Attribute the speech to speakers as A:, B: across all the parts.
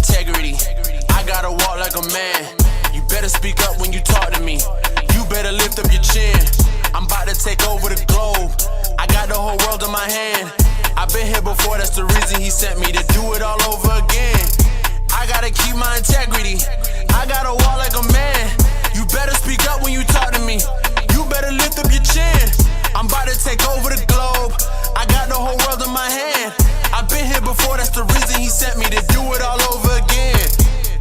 A: integrity. I gotta walk like a man. You better speak up when you talk to me. You better lift up your chin. I'm about to take over the globe. I got the whole world in my hand. I've been here before, that's the reason he sent me to do it all over again. I gotta keep my integrity. I gotta walk like a man. You better speak up when you talk to me. You better lift up your chin. I'm about to take over the globe. I got the whole world in my hand. I've been here before, that's the reason he sent me to do it all over again.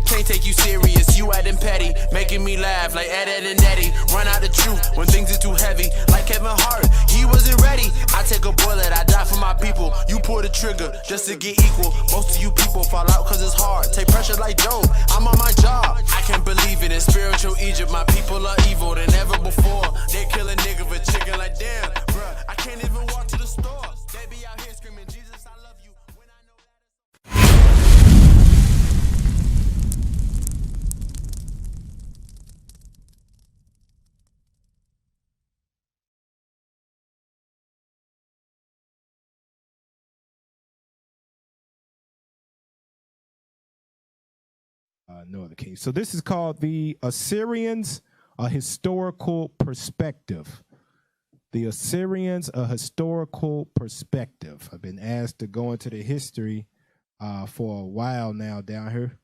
A: Can't take you serious, you acting petty, making me laugh like Ed and Eddie. Run out the truth when things are too heavy, like Kevin Hart, he wasn't ready. I take a bullet, I die for my people. You pull the trigger just to get equal. Most of you people fall out cause it's hard. Take pressure like Joe, I'm on my job. I can't believe it, in spiritual Egypt, my people are evil than ever before. They kill a nigga for chicken like damn, bruh, I can't even walk to the store. They be out here screaming, Jesus, I love you. When I know
B: no other king. So this is called the Assyrians, a historical perspective. The Assyrians, a historical perspective. I've been asked to go into the history for a while now down here.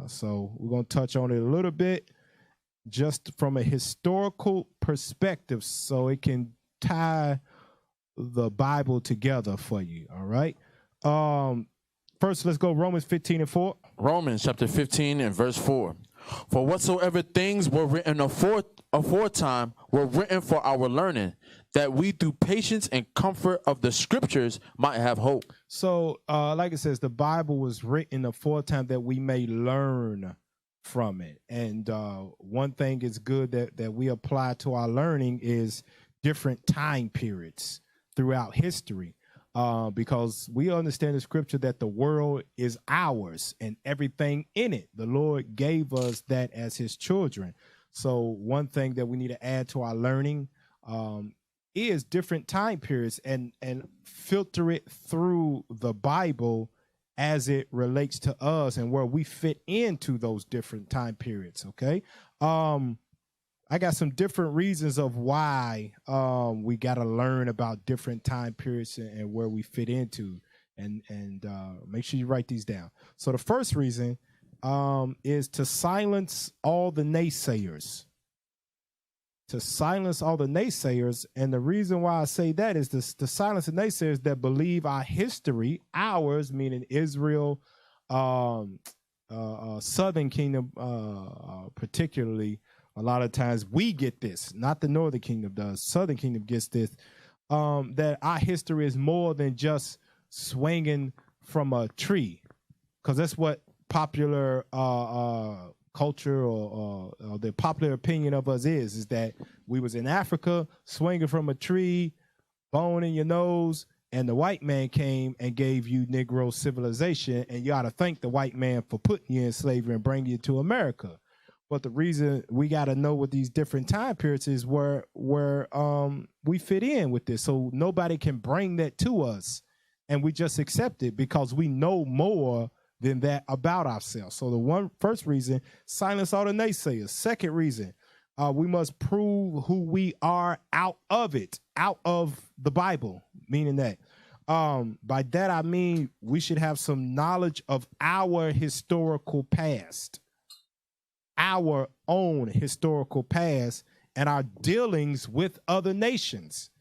B: So we're going to touch on it a little bit just from a historical perspective so it can tie the Bible together for you. All right. First, let's go Romans 15:4.
C: Romans chapter 15 and verse 4. For whatsoever things were written aforetime were written for our learning, that we through patience and comfort of the scriptures might have hope.
B: So, like it says, the Bible was written aforetime that we may learn from it. And one thing is good that we apply to our learning is different time periods throughout history. Because we understand the scripture that the world is ours and everything in it. The Lord gave us that as his children. So one thing that we need to add to our learning is different time periods and filter it through the Bible as it relates to us and where we fit into those different time periods. Okay. I got some different reasons of why we got to learn about different time periods and where we fit into, and make sure you write these down. So the first reason is to silence all the naysayers. To silence all the naysayers, and the reason why I say that is to silence the naysayers that believe our history, ours meaning Israel, Southern Kingdom, particularly. A lot of times we get this, not the Northern Kingdom does. Southern Kingdom gets this, that our history is more than just swinging from a tree, because that's what popular culture or the popular opinion of us is that we was in Africa swinging from a tree, bone in your nose, and the white man came and gave you Negro civilization, and you ought to thank the white man for putting you in slavery and bringing you to America. But the reason we got to know what these different time periods is where we fit in with this. So nobody can bring that to us and we just accept it because we know more than that about ourselves. So the first reason, silence all the naysayers. Second reason, we must prove who we are out of it, out of the Bible, meaning that by that I mean we should have some knowledge of our historical past. Our own historical past and our dealings with other nations.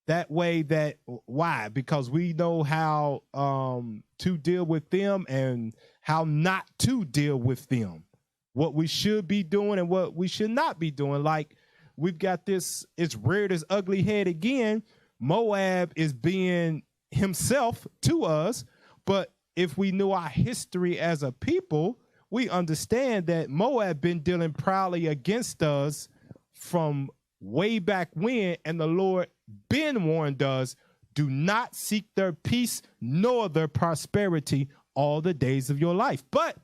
B: That way why? Because we know how to deal with them and how not to deal with them. What we should be doing and what we should not be doing. Like we've got this, it's reared its ugly head again. Moab is being himself to us, but if we knew our history as a people, we understand that Moab been dealing proudly against us from way back when, and the Lord been warned us, do not seek their peace nor their prosperity all the days of your life. But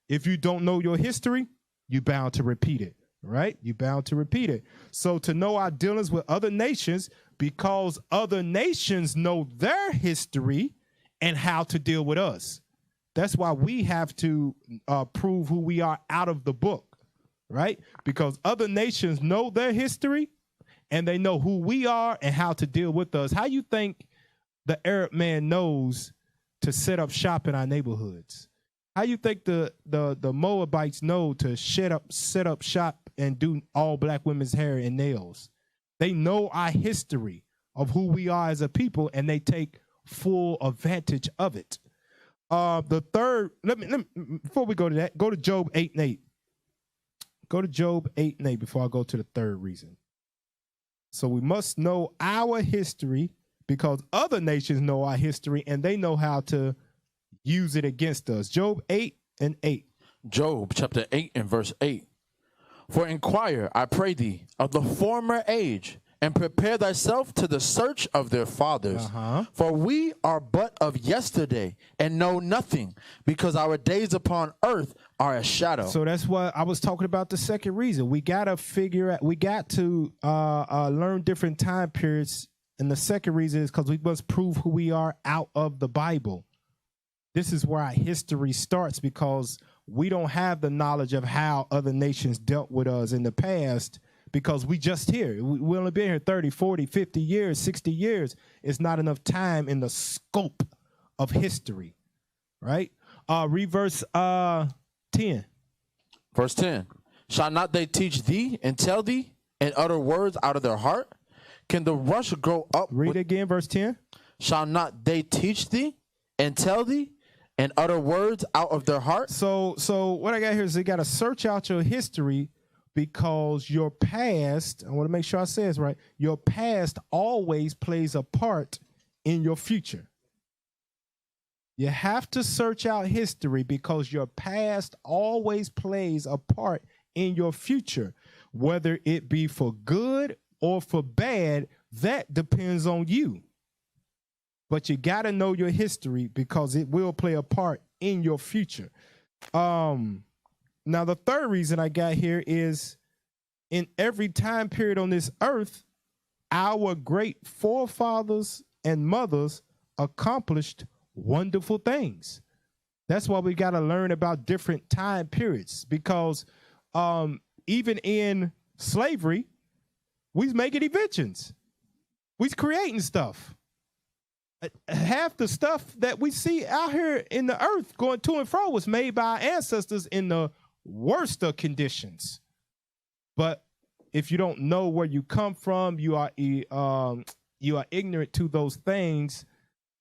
B: if you don't know your history, you're bound to repeat it, right? You're bound to repeat it. So to know our dealings with other nations, because other nations know their history and how to deal with us. That's why we have to prove who we are out of the book, right? Because other nations know their history and they know who we are and how to deal with us. How you think the Arab man knows to set up shop in our neighborhoods? How you think the Moabites know to set up shop and do all black women's hair and nails? They know our history of who we are as a people, and they take full advantage of it. The third, let me before we go to that, go to Job 8:8. Go to Job 8:8 before I go to the third reason. So we must know our history because other nations know our history and they know how to use it against us. Job 8:8.
C: Job chapter 8 and verse 8. For inquire, I pray thee, of the former age, and prepare thyself to the search of their fathers. For we are but of yesterday, and know nothing, because our days upon earth are a shadow.
B: So that's what I was talking about. The second reason, we got to figure out, we got to learn different time periods. And the second reason is because we must prove who we are out of the Bible. This is where our history starts, because we don't have the knowledge of how other nations dealt with us in the past, because we just here. We only been here 30, 40, 50 years, 60 years. It's not enough time in the scope of history, right? Read verse 10.
C: Verse 10. Shall not they teach thee and tell thee and utter words out of their heart? Can the rush grow up?
B: Read again, verse 10.
C: Shall not they teach thee and tell thee and utter words out of their heart?
B: So what I got here is you got to search out your history, because your past, I want to make sure I say this right, your past always plays a part in your future. You have to search out history because your past always plays a part in your future, whether it be for good or for bad. That depends on you. But you got to know your history because it will play a part in your future. Now, the third reason I got here is in every time period on this earth, our great forefathers and mothers accomplished wonderful things. That's why we got to learn about different time periods, because even in slavery, we was making inventions. We was creating stuff. Half the stuff that we see out here in the earth going to and fro was made by our ancestors in the worst of conditions. But if you don't know where you come from, you are ignorant to those things,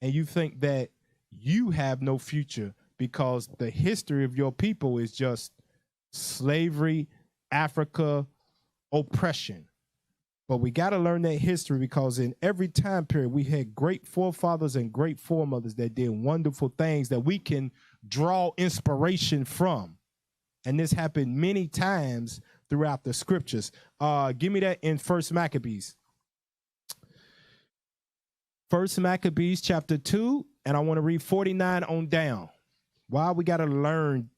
B: and you think that you have no future because the history of your people is just slavery, Africa, oppression. But we got to learn that history, because in every time period, we had great forefathers and great foremothers that did wonderful things that we can draw inspiration from. And this happened many times throughout the scriptures. Give me that in 1 Maccabees. 1 Maccabees chapter 2, and I want to read 49 on down. Why we got to learn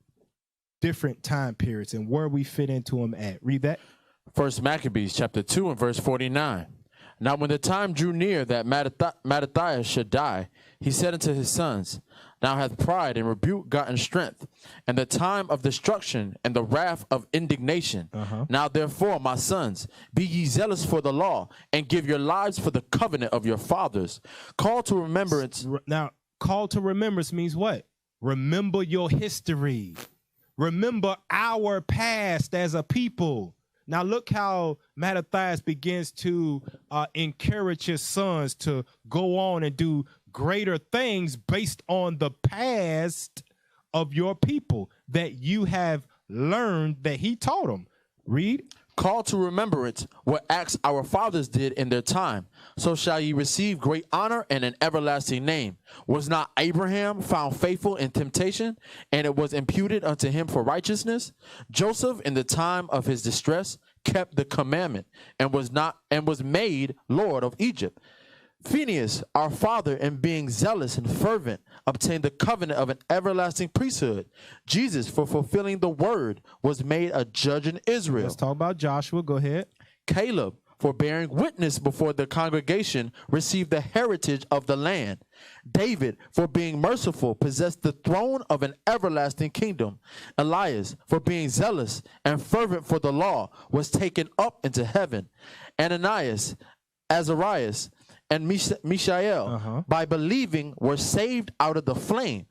B: different time periods and where we fit into them at. Read that.
C: 1 Maccabees chapter 2 and verse 49. Now when the time drew near that Mattathias should die, he said unto his sons, Now hath pride and rebuke gotten strength, and the time of destruction and the wrath of indignation. Now therefore, my sons, be ye zealous for the law, and give your lives for the covenant of your fathers. Call to remembrance.
B: Now, call to remembrance means what? Remember your history. Remember our past as a people. Now look how Mattathias begins to encourage his sons to go on and do greater things based on the past of your people that you have learned that he taught them. Read.
C: Call to remembrance what acts our fathers did in their time. So shall ye receive great honor and an everlasting name. Was not Abraham found faithful in temptation, and it was imputed unto him for righteousness? Joseph, in the time of his distress, kept the commandment and was made Lord of Egypt. Phinehas, our father, in being zealous and fervent, obtained the covenant of an everlasting priesthood. Jesus, for fulfilling the word, was made a judge in Israel.
B: Let's talk about Joshua. Go ahead.
C: Caleb, for bearing witness before the congregation, received the heritage of the land. David, for being merciful, possessed the throne of an everlasting kingdom. Elias, for being zealous and fervent for the law, was taken up into heaven. Ananias, Azarias, and Mishael, by believing, were saved out of the flame.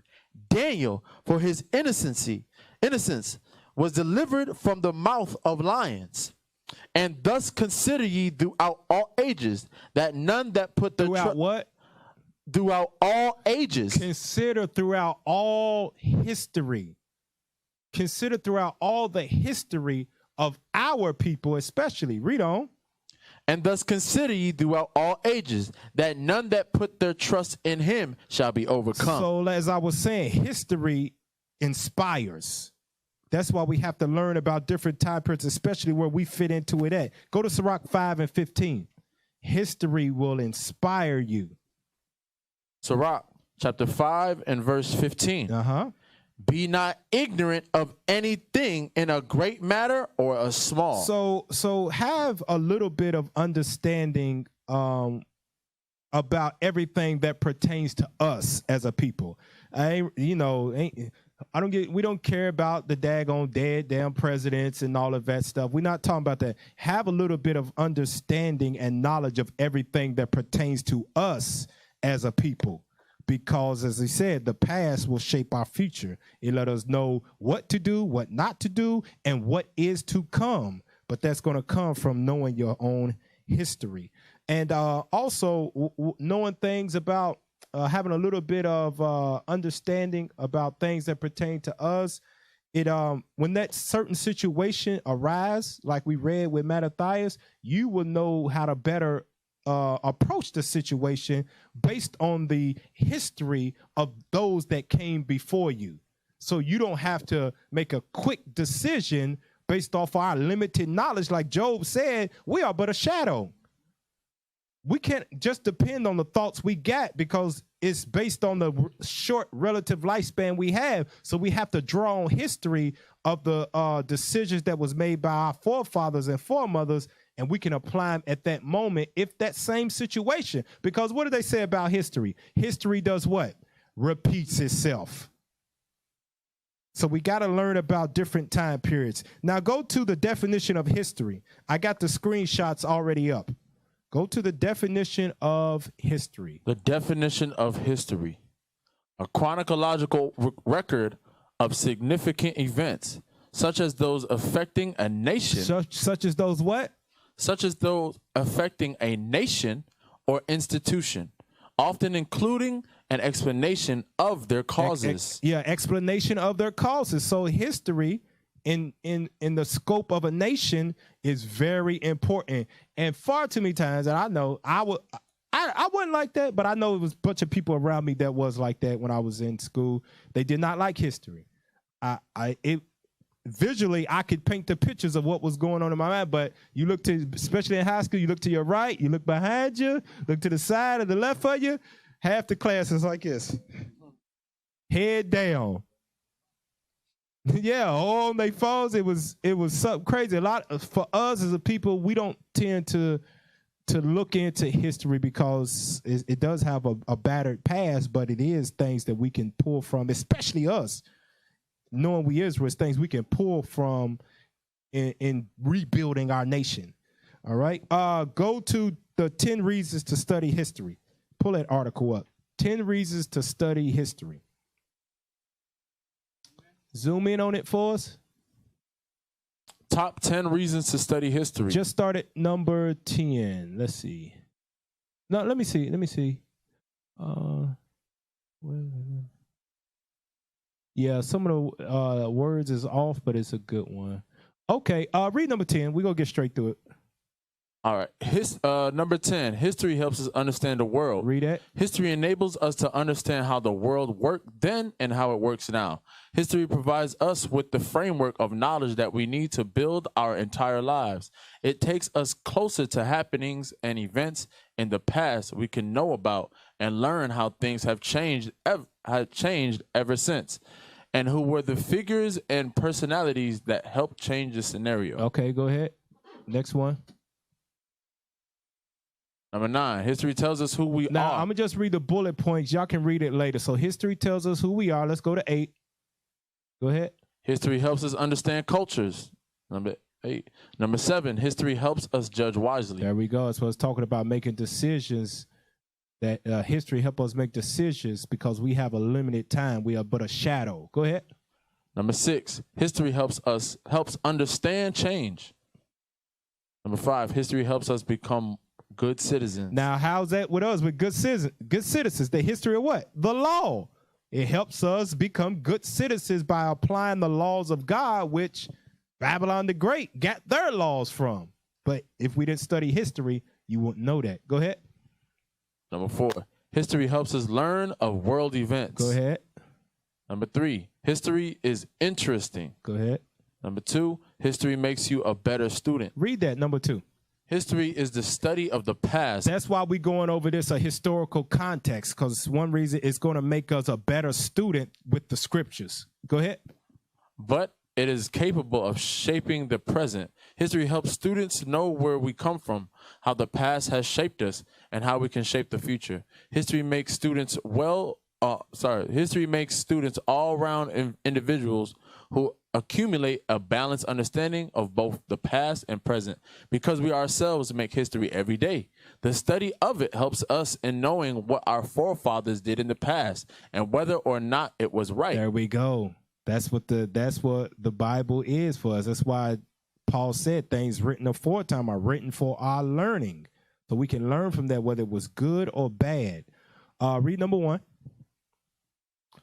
C: Daniel, for his innocence, was delivered from the mouth of lions. And thus consider ye throughout all ages that none that put the throughout all ages.
B: Consider throughout all history. Consider throughout all the history of our people, especially. Read on.
C: And thus consider ye throughout all ages that none that put their trust in him shall be overcome.
B: So, as I was saying, history inspires. That's why we have to learn about different time periods, especially where we fit into it at. Go to Sirach 5 and 15. History will inspire you.
C: Sirach chapter 5 and verse 15. Be not ignorant of anything in a great matter or a small.
B: So have a little bit of understanding about everything that pertains to us as a people. We don't care about the daggone damn presidents and all of that stuff. We're not talking about that. Have a little bit of understanding and knowledge of everything that pertains to us as a people. Because, as he said, the past will shape our future. It let us know what to do, what not to do, and what is to come. But that's going to come from knowing your own history. And also knowing things about having a little bit of understanding about things that pertain to us. When that certain situation arises, like we read with Mattathias, you will know how to better approach the situation based on the history of those that came before you. So you don't have to make a quick decision based off our limited knowledge. Like Job said, we are but a shadow. We can't just depend on the thoughts we got because it's based on the short relative lifespan we have. So we have to draw on history of the decisions that was made by our forefathers and foremothers, and we can apply them at that moment if that same situation. Because what do they say about history? History does what? Repeats itself. So we got to learn about different time periods. Now go to the definition of history. I got the screenshots already up. Go to the definition of history.
C: The definition of history: a chronological record of significant events, such as those affecting a nation.
B: Such as those what?
C: Such as those affecting a nation or institution, often including an explanation of their causes.
B: Explanation of their causes. So history in the scope of a nation is very important. And far too many times, and I know I wasn't like that, but I know it was a bunch of people around me that was like that when I was in school. They did not like history. Visually, I could paint the pictures of what was going on in my mind, but you look to, especially in high school, you look to your right, you look behind you, look to the side or the left of you, half the class is like this. Head down. Yeah, all on their phones. It was something crazy. A lot for us as a people, we don't tend to look into history because it does have a battered past, but it is things that we can pull from, especially us. Knowing we Israelites, things we can pull from in rebuilding our nation. All right. Go to the 10 reasons to study history. Pull that article up. 10 reasons to study history. Zoom in on it for us.
C: Top 10 reasons to study history.
B: Just start at number 10. Let's see. No, let me see. Yeah, some of the words is off, but it's a good one. Okay, read number 10. We're going to get straight through it.
C: All right. Number 10, history helps us understand the world.
B: Read that.
C: History enables us to understand how the world worked then and how it works now. History provides us with the framework of knowledge that we need to build our entire lives. It takes us closer to happenings and events in the past we can know about and learn how things have changed ever since, and who were the figures and personalities that helped change the scenario.
B: Okay, go ahead. Next one.
C: Number 9, history tells us who we
B: Now,
C: are.
B: I'm going to just read the bullet points. Y'all can read it later. So history tells us who we are. Let's go to 8. Go ahead.
C: History helps us understand cultures. Number 8. Number 7, history helps us judge wisely.
B: There we go. That's what it's talking about, making decisions. That history help us make decisions because we have a limited time. We are but a shadow. Go ahead.
C: Number 6, history helps understand change. Number 5, history helps us become good citizens.
B: Now, how's that with us? With good citizens. Good citizens. The history of what? The law. It helps us become good citizens by applying the laws of God, which Babylon the Great got their laws from. But if we didn't study history, you wouldn't know that. Go ahead.
C: Number 4, history helps us learn of world events.
B: Go ahead.
C: Number 3, history is interesting.
B: Go ahead.
C: Number 2, history makes you a better student.
B: Read that, number 2.
C: History is the study of the past.
B: That's why we're going over this, a historical context, because one reason it's going to make us a better student with the scriptures. Go ahead.
C: But it is capable of shaping the present. History helps students know where we come from, how the past has shaped us, and how we can shape the future. History makes students all-round individuals who accumulate a balanced understanding of both the past and present, because we ourselves make history every day. The study of it helps us in knowing what our forefathers did in the past and whether or not it was right.
B: There we go. That's what the Bible is for us. That's why Paul said things written aforetime are written for our learning, so we can learn from that whether it was good or bad. Read number 1.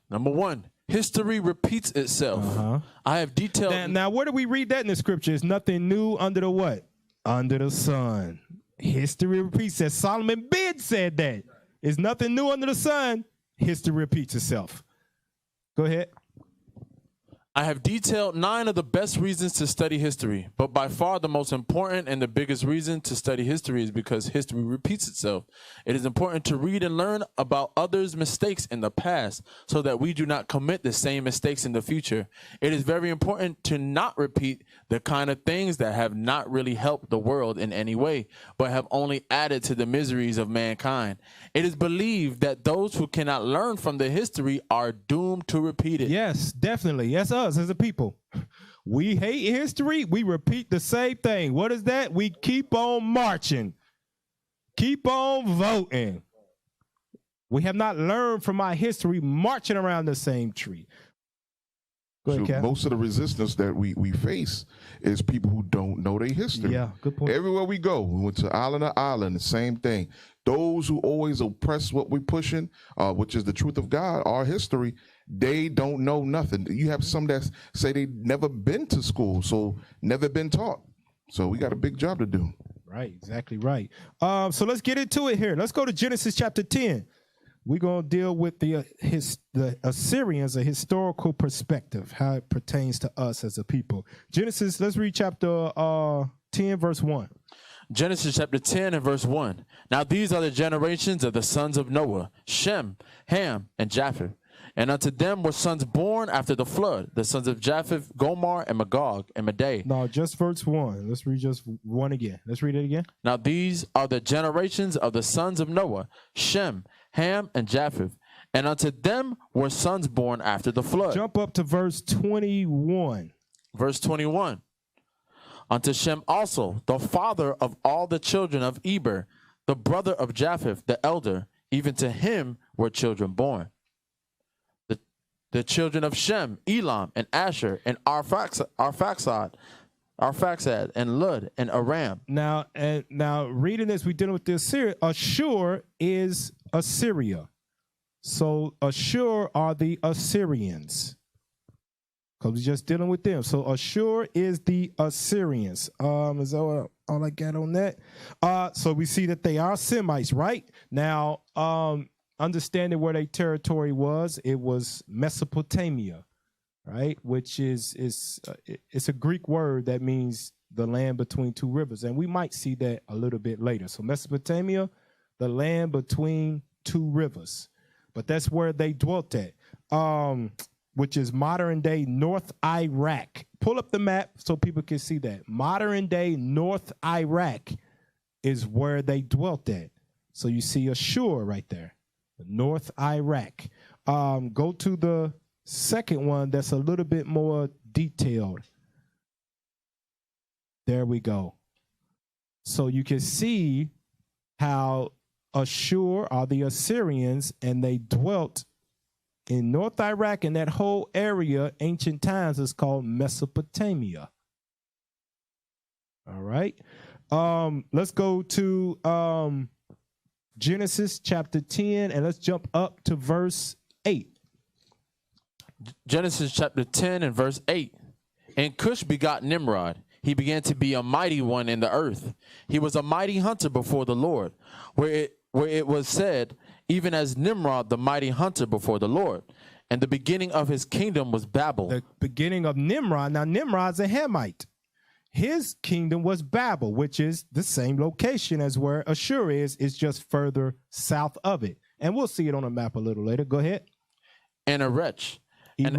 C: Number 1, history repeats itself. I have detailed.
B: Now, where do we read that in the scripture? It's nothing new under the what? Under the sun. History repeats itself. Solomon Ben said that. It's nothing new under the sun. History repeats itself. Go ahead.
C: I have detailed 9 of the best reasons to study history, but by far the most important and the biggest reason to study history is because history repeats itself. It is important to read and learn about others' mistakes in the past so that we do not commit the same mistakes in the future. It is very important to not repeat the kind of things that have not really helped the world in any way, but have only added to the miseries of mankind. It is believed that those who cannot learn from the history are doomed to repeat it.
B: Yes, definitely. That's us as a people. We hate history. We repeat the same thing. What is that? We keep on marching. Keep on voting. We have not learned from our history, marching around the same tree. Go ahead, Cap.
D: Most of the resistance that we face is people who don't know their history.
B: Yeah, good point.
D: Everywhere we go, we went to island to island, the same thing. Those who always oppress what we're pushing, which is the truth of God, our history, they don't know nothing. You have some that say they never been to school, so never been taught. So we got a big job to do.
B: Right, exactly right. So let's get into it here. Let's go to Genesis chapter 10. We're going to deal with the Assyrians, a historical perspective, how it pertains to us as a people. Genesis, let's read chapter 10, verse 1.
C: Genesis chapter 10 and verse 1. Now these are the generations of the sons of Noah, Shem, Ham, and Japheth. And unto them were sons born after the flood, the sons of Japheth, Gomer, and Magog, and Madai.
B: No, just verse 1. Let's read just 1 again. Let's read it again.
C: Now these are the generations of the sons of Noah, Shem, Ham, and Japheth. And unto them were sons born after the flood.
B: Jump up to verse 21.
C: Verse 21. Unto Shem also, the father of all the children of Eber, the brother of Japheth, the elder, even to him were children born. The children of Shem, Elam, and Asher, and Arphaxad, and Lud, and Aram.
B: Now reading this, we're dealing with the Assyria. Ashur is Assyria. So Ashur are the Assyrians, because we're just dealing with them. So Ashur is the Assyrians. Is that all I got on that? So we see that they are Semites, right? Now, understanding where their territory was, it was Mesopotamia, right? Which is it's a Greek word that means the land between two rivers, and we might see that a little bit later. So Mesopotamia, the land between two rivers, but that's where they dwelt at, which is modern day North Iraq. Pull up the map so people can see that. Modern day North Iraq is where they dwelt at. So you see Ashur right there, North Iraq. Go to the second one that's a little bit more detailed. There we go. So you can see how Ashur are the Assyrians, and they dwelt in North Iraq, and that whole area, ancient times, is called Mesopotamia. All right. Let's go to Genesis chapter 10, and let's jump up to verse 8.
C: Genesis chapter 10 and verse 8. And Cush begot Nimrod. He began to be a mighty one in the earth. He was a mighty hunter before the Lord, where it was said, even as Nimrod, the mighty hunter before the Lord. And the beginning of his kingdom was Babel.
B: The beginning of Nimrod. Now, Nimrod's a Hamite. His kingdom was Babel, which is the same location as where Ashur is just further south of it. And we'll see it on a map a little later. Go ahead.
C: And Erech, and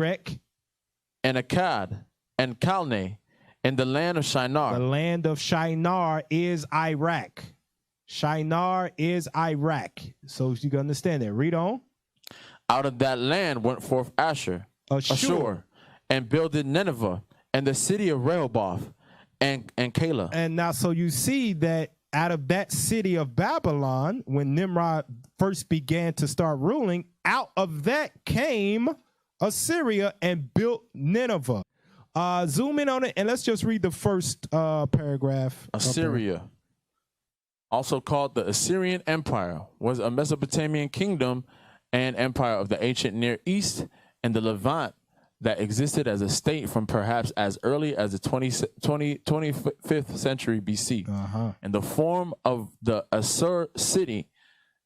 C: Akkad, and Calneh, in the land of Shinar.
B: The land of Shinar is Iraq. Shinar is Iraq. So you can understand that. Read on.
C: Out of that land went forth Ashur, and builded Nineveh, and the city of Rehoboth, and Calah.
B: And now, so you see that out of that city of Babylon, when Nimrod first began to start ruling, out of that came Assyria and built Nineveh. Zoom in on it, and let's just read the first paragraph.
C: Assyria, also called the Assyrian Empire, was a Mesopotamian kingdom and empire of the ancient Near East and the Levant that existed as a state from perhaps as early as the 25th century BC, in the form of the Assur city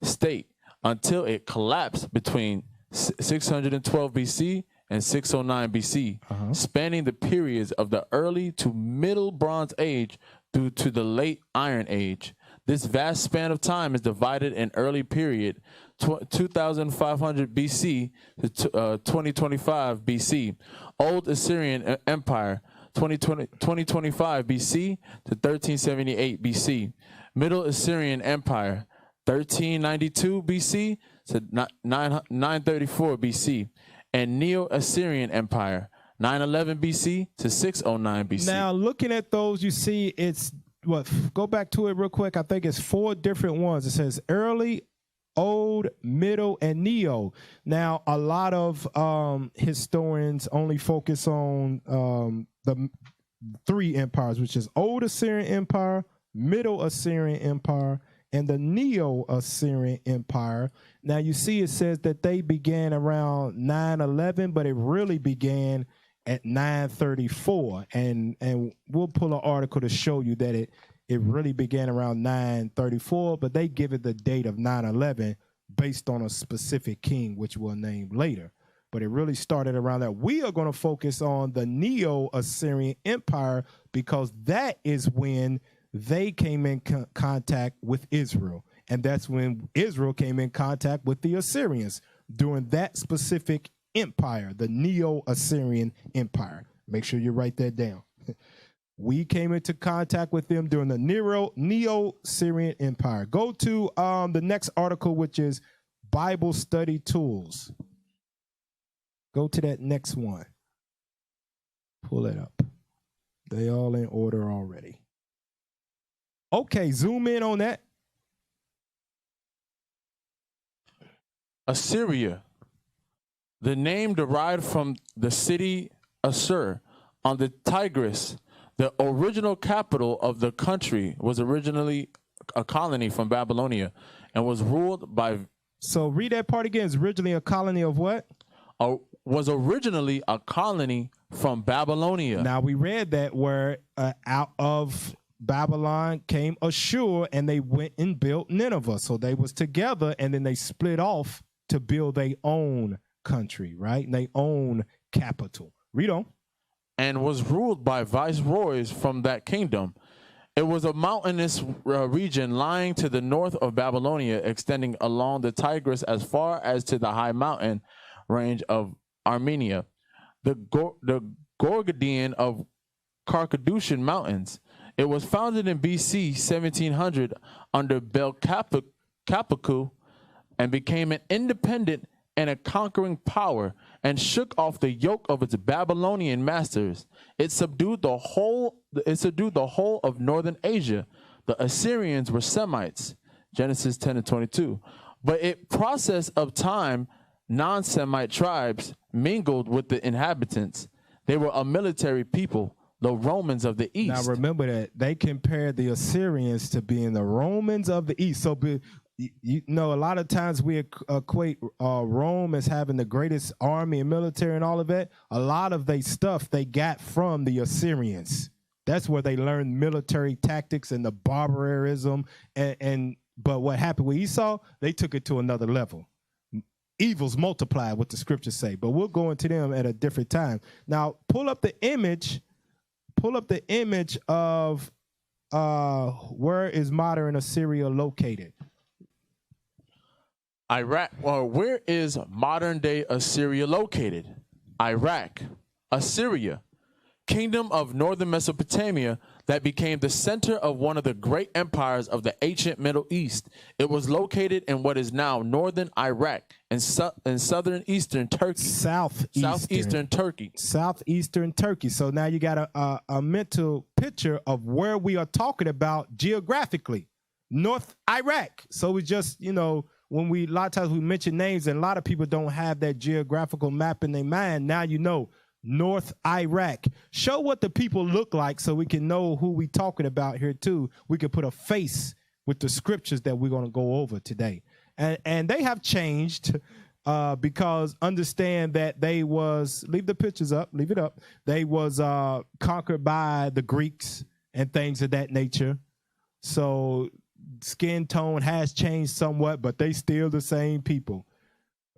C: state until it collapsed between 612 BC and 609 BC, spanning the periods of the early to middle Bronze Age through to the late Iron Age. This vast span of time is divided in early period 2500 BC to 2025 BC. Old Assyrian Empire 2025 BC to 1378 BC. Middle Assyrian Empire 1392 BC to 934 BC. And Neo-Assyrian Empire 911 BC to 609 BC.
B: Now, looking at those, you see it's what? Go back to it real quick. I think it's 4 different ones. It says early, old, middle, and neo. Now, a lot of historians only focus on the 3 empires, which is Old Assyrian Empire, Middle Assyrian Empire, and the Neo-Assyrian Empire. Now, you see it says that they began around 911, but it really began at 934. And we'll pull an article to show you that it really began around 934, but they give it the date of 911 based on a specific king, which we'll name later. But it really started around that. We are going to focus on the Neo-Assyrian Empire because that is when they came in contact with Israel. And that's when Israel came in contact with the Assyrians during that specific empire, the Neo-Assyrian Empire. Make sure you write that down. We came into contact with them during the Neo-Assyrian Empire. Go to the next article, which is Bible Study Tools. Go to that next one. Pull it up. They all in order already. Okay, zoom in on that.
C: Assyria. The name derived from the city Assur on the Tigris. The original capital of the country was originally a colony from Babylonia and was ruled by...
B: So read that part again. It's originally a colony of what?
C: Was originally a colony from Babylonia.
B: Now, we read that where out of Babylon came Ashur, and they went and built Nineveh. So they was together, and then they split off to build their own country, right? And their own capital. Read on.
C: And was ruled by viceroys from that kingdom. It was a mountainous region lying to the north of Babylonia, extending along the Tigris as far as to the high mountain range of Armenia, the Gorgodian of Carcadutian Mountains. It was founded in BC 1700 under Capacu, and became an independent and a conquering power, and shook off the yoke of its Babylonian masters. It subdued the whole of northern Asia. The Assyrians were Semites, Genesis 10:22. But in process of time, non-Semite tribes mingled with the inhabitants. They were a military people, the Romans of the East.
B: Now remember that they compared the Assyrians to being the Romans of the East. So you know, a lot of times we equate Rome as having the greatest army and military and all of that. A lot of their stuff they got from the Assyrians. That's where they learned military tactics and the barbarism. But what happened with Esau, they took it to another level. Evils multiplied, what the scriptures say. But we'll go into them at a different time. Now, pull up the image of where is modern Assyria located?
C: Iraq. Well, where is modern day Assyria located? Iraq. Assyria, kingdom of northern Mesopotamia that became the center of one of the great empires of the ancient Middle East. It was located in what is now northern Iraq and southern eastern Turkey. Southeastern Turkey.
B: Southeastern Turkey. So now you got a mental picture of where we are talking about geographically. North Iraq. So we just, you know, when a lot of times we mention names and a lot of people don't have that geographical map in their mind. Now you know, North Iraq. Show what the people look like so we can know who we talking about here too. We can put a face with the scriptures that we're going to go over today. And they have changed because understand that they was, leave the pictures up, leave it up. They was conquered by the Greeks and things of that nature. So skin tone has changed somewhat, but they still the same people,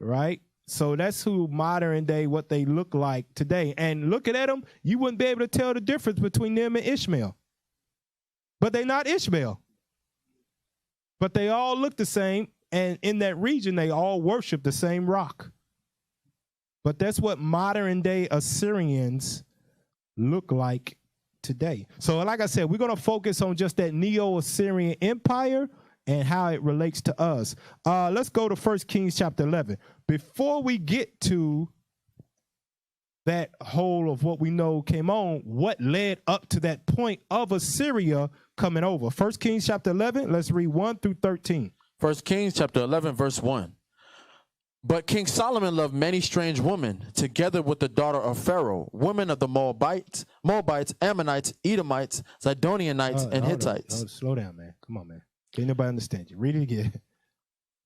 B: right? So that's who modern day, what they look like today. And looking at them, you wouldn't be able to tell the difference between them and Ishmael. But they're not Ishmael. But they all look the same. And in that region, they all worship the same rock. But that's what modern day Assyrians look like today. So like I said, we're going to focus on just that Neo-Assyrian Empire and how it relates to us. Let's go to 1 Kings chapter 11. Before we get to that whole of what we know came on, what led up to that point of Assyria coming over? 1 Kings chapter 11, let's read 1 through 13.
C: 1 Kings chapter 11, verse 1. But King Solomon loved many strange women, together with the daughter of Pharaoh, women of the Moabites, Ammonites, Edomites, Zidonianites, and Hittites.
B: Slow down, man. Come on, man. Can't nobody understand you. Read it again.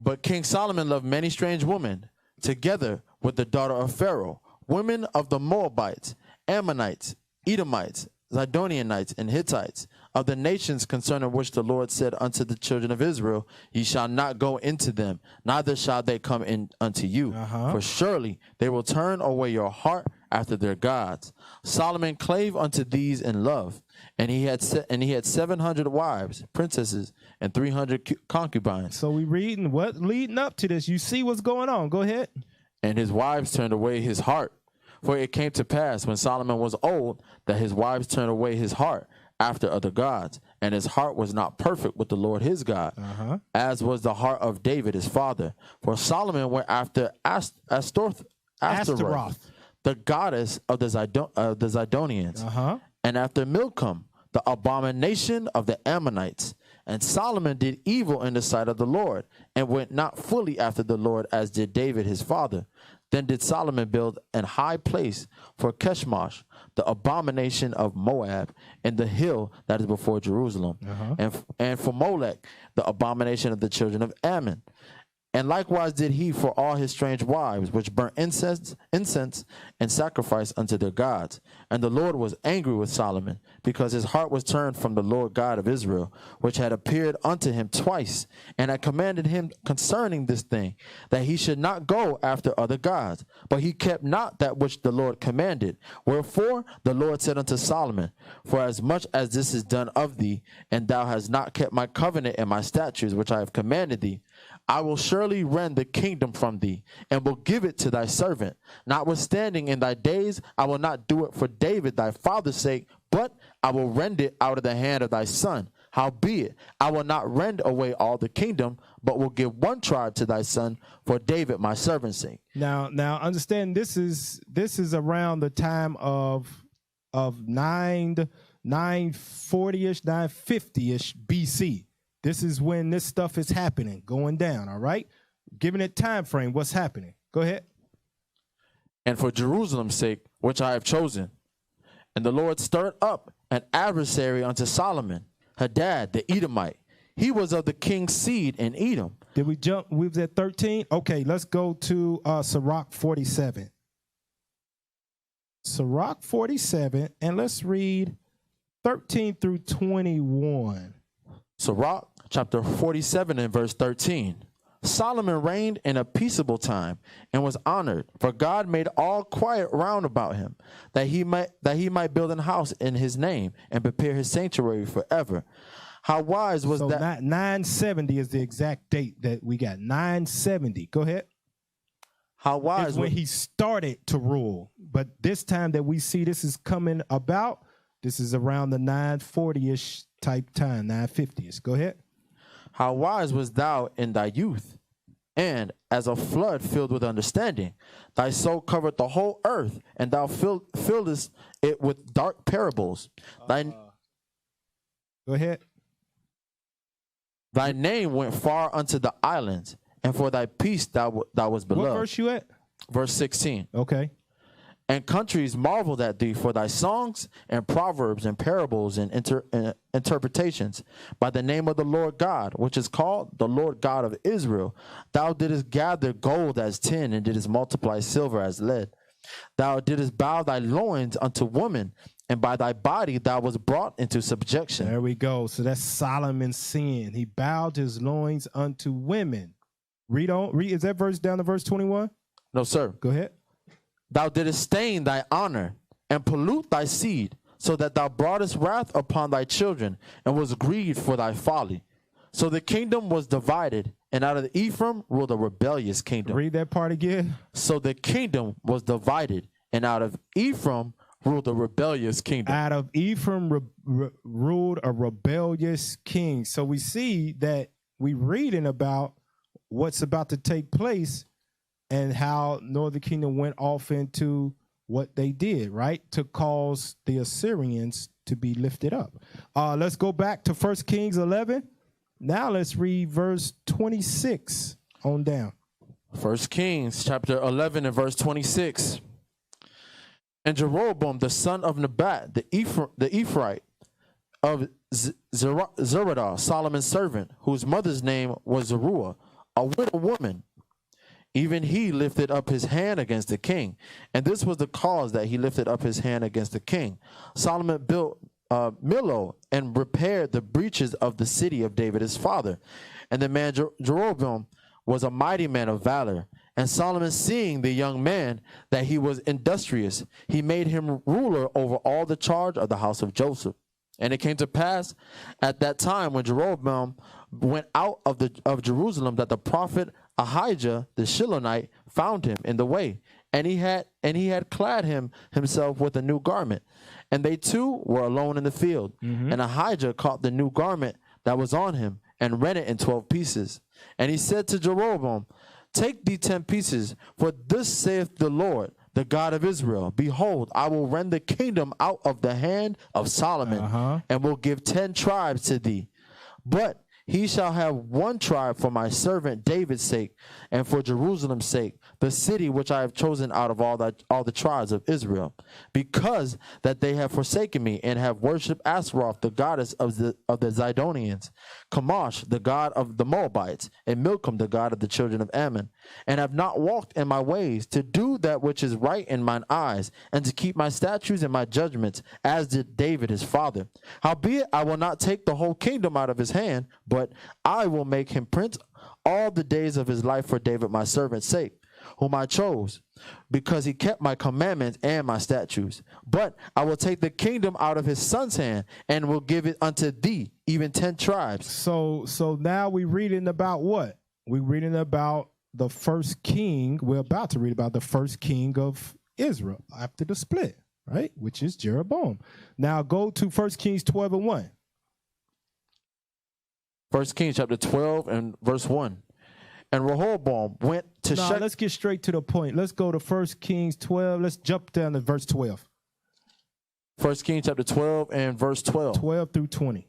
C: But King Solomon loved many strange women, together with the daughter of Pharaoh, women of the Moabites, Ammonites, Edomites, Zidonianites, and Hittites, of the nations concerning which the Lord said unto the children of Israel, ye shall not go into them, neither shall they come in unto you. For surely they will turn away your heart after their gods. Solomon clave unto these in love, and he had 700 wives, princesses, and 300 concubines.
B: So we reading what leading up to this. You see what's going on. Go ahead.
C: And his wives turned away his heart. For it came to pass when Solomon was old that his wives turned away his heart after other gods, and his heart was not perfect with the Lord his God, as was the heart of David his father. For Solomon went after Ashtaroth, the goddess of the Zidonians, and after Milcom, the abomination of the Ammonites. And Solomon did evil in the sight of the Lord, and went not fully after the Lord as did David his father. Then did Solomon build an high place for Keshmosh, the abomination of Moab, in the hill that is before Jerusalem, and for Molech, the abomination of the children of Ammon. And likewise did he for all his strange wives, which burnt incense and sacrifice unto their gods. And the Lord was angry with Solomon, because his heart was turned from the Lord God of Israel, which had appeared unto him twice, and had commanded him concerning this thing, that he should not go after other gods. But he kept not that which the Lord commanded. Wherefore the Lord said unto Solomon, for as much as this is done of thee, and thou hast not kept my covenant and my statutes which I have commanded thee, I will surely rend the kingdom from thee, and will give it to thy servant. Notwithstanding, in thy days I will not do it for David thy father's sake, but I will rend it out of the hand of thy son. Howbeit, I will not rend away all the kingdom, but will give one tribe to thy son for David my servant's sake.
B: Now understand this is around the time of 940ish, 950ish BC. This is when this stuff is happening, going down. All right, giving it time frame. What's happening? Go ahead.
C: And for Jerusalem's sake, which I have chosen. And the Lord stirred up an adversary unto Solomon, Hadad the Edomite. He was of the king's seed in Edom.
B: Did we jump? We was at 13. Okay, let's go to Sirach 47. Sirach 47, and let's read 13 through 21.
C: Sirach chapter 47 and verse 13. Solomon reigned in a peaceable time and was honored, for God made all quiet round about him, that he might build an house in his name and prepare his sanctuary forever. How wise was
B: so
C: that?
B: 970 is the exact date that we got. 970. Go ahead.
C: How wise
B: is when he started to rule. But this time that we see this is coming about, this is around the 940ish type time, 950ish. Go ahead.
C: How wise was thou in thy youth, and as a flood filled with understanding. Thy soul covered the whole earth, and thou filledest it with dark parables.
B: Go ahead.
C: Thy name went far unto the islands, and for thy peace thou was beloved.
B: What verse you at?
C: Verse 16.
B: Okay.
C: And countries marveled at thee for thy songs and proverbs and parables and interpretations by the name of the Lord God, which is called the Lord God of Israel. Thou didst gather gold as tin and didst multiply silver as lead. Thou didst bow thy loins unto women, and by thy body thou was brought into subjection.
B: There we go. So that's Solomon's sin. He bowed his loins unto women. Read on. Is that verse down to verse 21?
C: No, sir.
B: Go ahead.
C: Thou didst stain thy honor and pollute thy seed, so that thou broughtest wrath upon thy children, and was grieved for thy folly. So the kingdom was divided, and out of Ephraim ruled a rebellious kingdom.
B: Read that part again.
C: So the kingdom was divided, and out of Ephraim ruled a rebellious kingdom.
B: Out of Ephraim ruled a rebellious king. So we see that we reading about what's about to take place and how Northern Kingdom went off into what they did, right? To cause the Assyrians to be lifted up. Let's go back to 1 Kings 11. Now let's read verse 26 on down.
C: 1 Kings chapter 11 and verse 26. And Jeroboam, the son of Nebat, the Ephraite of Zerudah, Solomon's servant, whose mother's name was Zeruah, a widow woman, even he lifted up his hand against the king. And this was the cause that he lifted up his hand against the king. Solomon built Millo and repaired the breaches of the city of David his father. And the man Jeroboam was a mighty man of valor. And Solomon, seeing the young man that he was industrious, he made him ruler over all the charge of the house of Joseph. And it came to pass at that time when Jeroboam went out of Jerusalem that the prophet Ahijah the Shilonite found him in the way, and he had clad himself with a new garment, and they two were alone in the field. And Ahijah caught the new garment that was on him and rent it in 12 pieces. And he said to Jeroboam, Take thee 10 pieces, for thus saith the Lord, the God of Israel, Behold, I will rend the kingdom out of the hand of Solomon, and will give 10 tribes to thee. But he shall have one tribe for my servant David's sake, and for Jerusalem's sake, the city which I have chosen out of all the tribes of Israel, because that they have forsaken me and have worshipped Ashtaroth, the goddess of the Zidonians, Chemosh, the god of the Moabites, and Milcom, the god of the children of Ammon, and have not walked in my ways to do that which is right in mine eyes, and to keep my statutes and my judgments, as did David his father. Howbeit I will not take the whole kingdom out of his hand, but I will make him prince all the days of his life for David my servant's sake, whom I chose, because he kept my commandments and my statutes. But I will take the kingdom out of his son's hand, and will give it unto thee, even 10 tribes.
B: So now we're reading about what? We're reading about the first king. We're about to read about the first king of Israel after the split, right? Which is Jeroboam. Now go to 1 Kings 12 and 1.
C: 1 Kings chapter 12 and verse 1. And Rehoboam went to
B: No, let's get straight to the point. Let's go to 1 Kings 12. Let's jump down to verse 12.
C: 1 Kings chapter 12 and verse 12.
B: 12 through 20.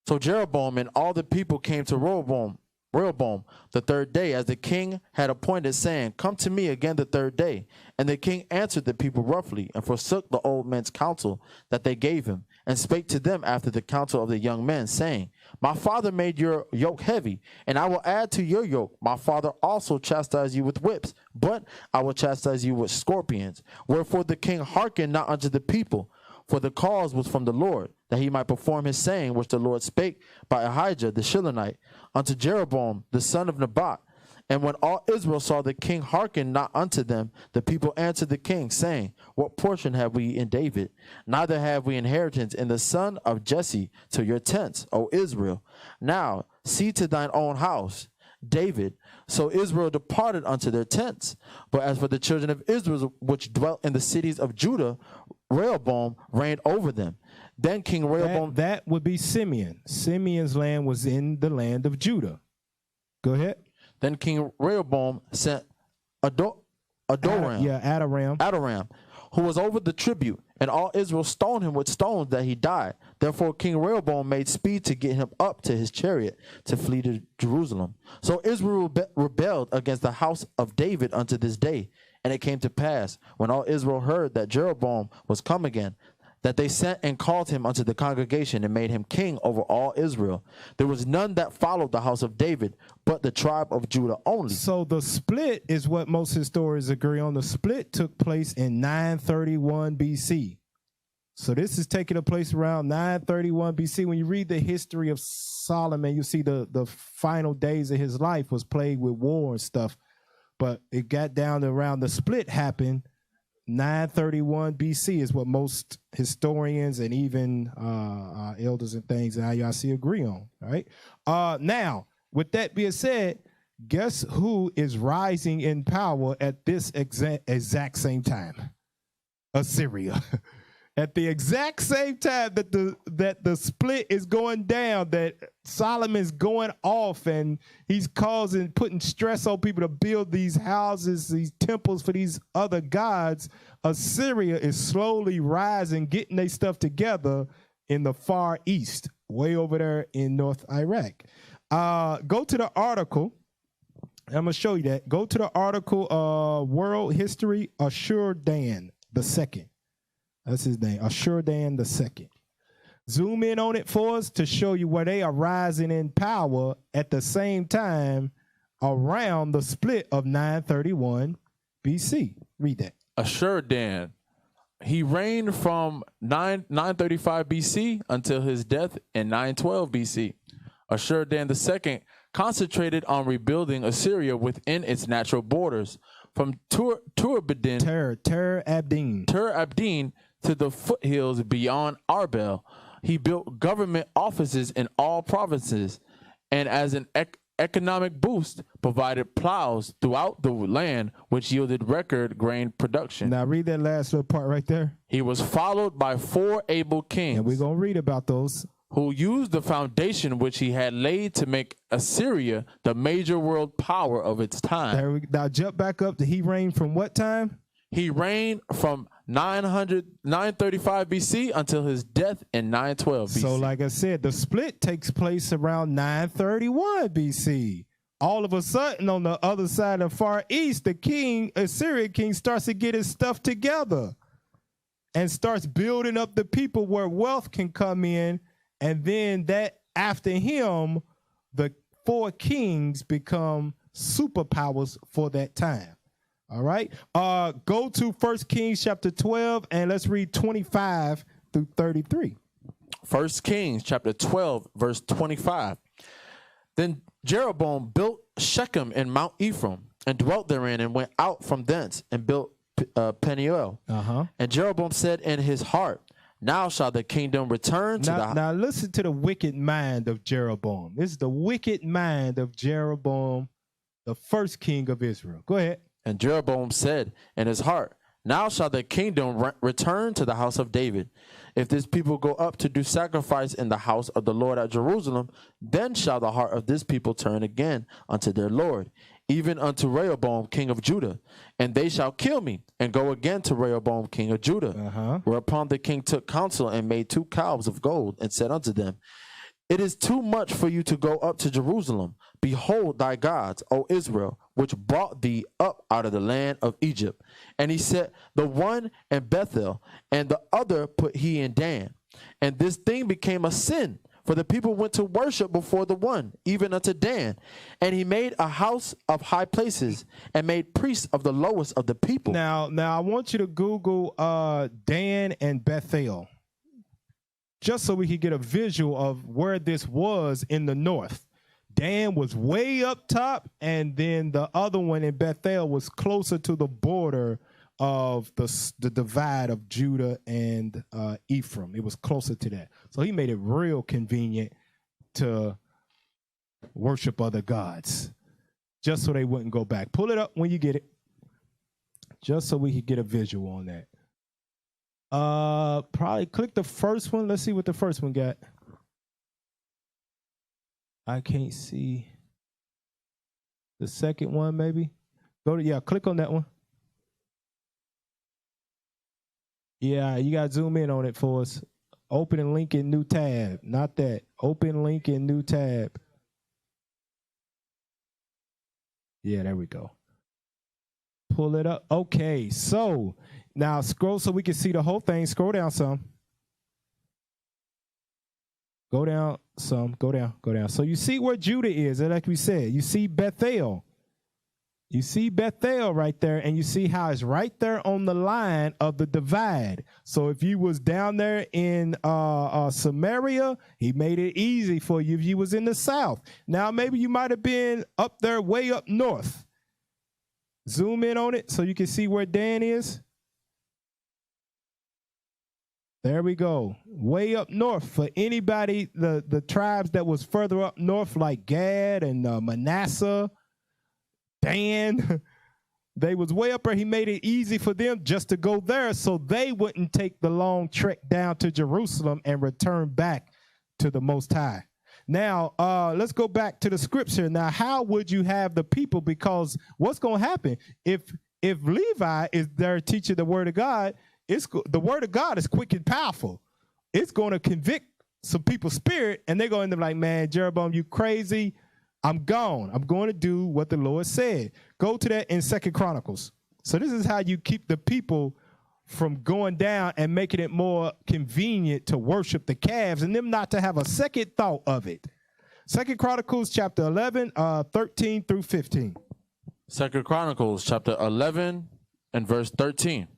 C: So Jeroboam and all the people came to Rehoboam the third day, as the king had appointed, saying, Come to me again the third day. And the king answered the people roughly, and forsook the old men's counsel that they gave him, and spake to them after the counsel of the young men, saying, My father made your yoke heavy, and I will add to your yoke. My father also chastised you with whips, but I will chastise you with scorpions. Wherefore the king hearkened not unto the people, for the cause was from the Lord, that he might perform his saying which the Lord spake by Ahijah the Shilonite unto Jeroboam the son of Nebat. And when all Israel saw the king hearken not unto them, the people answered the king, saying, What portion have we in David? Neither have we inheritance in the son of Jesse to your tents, O Israel. Now see to thine own house, David. So Israel departed unto their tents. But as for the children of Israel which dwelt in the cities of Judah, Rehoboam reigned over them. Then King Rehoboam...
B: That would be Simeon. Simeon's land was in the land of Judah. Go ahead.
C: Then King Rehoboam sent Adoram, who was over the tribute, and all Israel stoned him with stones that he died. Therefore King Rehoboam made speed to get him up to his chariot to flee to Jerusalem. So Israel rebelled against the house of David unto this day. And it came to pass, when all Israel heard that Jeroboam was come again, that they sent and called him unto the congregation and made him king over all Israel. There was none that followed the house of David, but the tribe of Judah only.
B: So the split is what most historians agree on. The split took place in 931 BC. So this is taking place around 931 BC. When you read the history of Solomon, you see the final days of his life was plagued with war and stuff. But it got down to around the split happened 931 BC is what most historians and even elders and things in IUIC agree on, right? Now, with that being said, guess who is rising in power at this exact same time? Assyria. At the exact same time that the split is going down, that Solomon's going off and he's putting stress on people to build these houses, these temples for these other gods, Assyria is slowly rising, getting their stuff together in the Far East, way over there in North Iraq. Go to the article. I'm going to show you that. Go to the article, World History, Ashur-dan II. That's his name, Ashur-dan II. Zoom in on it for us to show you where they are rising in power at the same time around the split of 931 BC. Read that.
C: Ashur-dan. He reigned from 935 BC until his death in 912 BC. Ashur-dan II concentrated on rebuilding Assyria within its natural borders, from Tur Abdin to the foothills beyond Arbel. He built government offices in all provinces, and as an economic boost, provided plows throughout the land, which yielded record grain production.
B: Now read that last little part right there.
C: He was followed by 4 able kings,
B: and we're going to read about those,
C: who used the foundation which he had laid to make Assyria the major world power of its time.
B: Now jump back up to he reigned from what time?
C: He reigned from 935 BC until his death in 912 BC.
B: So like I said, the split takes place around 931 BC. All of a sudden, on the other side of the Far East, the Assyrian king starts to get his stuff together and starts building up the people where wealth can come in. And then that after him, the 4 kings become superpowers for that time. All right. Go to 1 Kings chapter 12 and let's read 25 through 33.
C: 1 Kings chapter 12, verse 25. Then Jeroboam built Shechem in Mount Ephraim and dwelt therein, and went out from thence and built Peniel. And Jeroboam said in his heart, Now shall the kingdom return to the...
B: Now listen to the wicked mind of Jeroboam. This is the wicked mind of Jeroboam, the first king of Israel. Go ahead.
C: And Jeroboam said in his heart, Now shall the kingdom return to the house of David. If this people go up to do sacrifice in the house of the Lord at Jerusalem, then shall the heart of this people turn again unto their Lord, even unto Rehoboam king of Judah. And they shall kill me, and go again to Rehoboam king of Judah. Whereupon the king took counsel, and made 2 calves of gold, and said unto them, It is too much for you to go up to Jerusalem. Behold thy gods, O Israel, which brought thee up out of the land of Egypt. And he set the one in Bethel, and the other put he in Dan. And this thing became a sin, for the people went to worship before the one, even unto Dan. And he made a house of high places, and made priests of the lowest of the people.
B: Now I want you to Google Dan and Bethel, just so we can get a visual of where this was in the north. Dan was way up top, and then the other one in Bethel was closer to the border of the divide of Judah and Ephraim. It was closer to that. So he made it real convenient to worship other gods, just so they wouldn't go back. Pull it up when you get it, just so we could get a visual on that. Probably click the first one. Let's see what the first one got. I can't see the second one. Maybe click on that one. Yeah, you gotta zoom in on it for us. Open and link in new tab. Not that. Open link in new tab. Yeah, there we go. Pull it up. Okay, so now scroll so we can see the whole thing. Scroll down some. Go down some. Go down. Go down. So you see where Judah is, like we said. You see Bethel. You see Bethel right there, and you see how it's right there on the line of the divide. So if you was down there in Samaria, he made it easy for you if you was in the south. Now maybe you might have been up there way up north. Zoom in on it so you can see where Dan is. There we go. Way up north for anybody, the tribes that was further up north, like Gad and Manasseh, Dan, they was way up there. He made it easy for them just to go there so they wouldn't take the long trek down to Jerusalem and return back to the Most High. Now, let's go back to the scripture. Now, how would you have the people? Because what's going to happen if Levi is there teaching the word of God? The word of God is quick and powerful. It's going to convict some people's spirit, and they're going to end up like, man, Jeroboam, you crazy. I'm gone. I'm going to do what the Lord said. Go to that in 2 Chronicles. So this is how you keep the people from going down and making it more convenient to worship the calves and them not to have a second thought of it. 2 Chronicles chapter 11, 13 through 15.
C: 2 Chronicles chapter 11 and verse 13.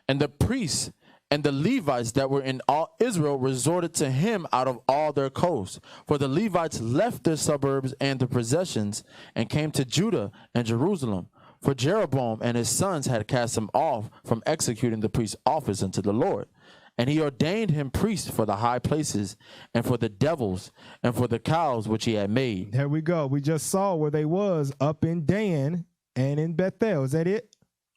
C: And the priests and the Levites that were in all Israel resorted to him out of all their coasts. For the Levites left their suburbs and their possessions and came to Judah and Jerusalem. For Jeroboam and his sons had cast him off from executing the priest's office unto the Lord. And he ordained him priest for the high places and for the devils and for the cows which he had made.
B: There we go. We just saw where they was up in Dan and in Bethel. Is that it?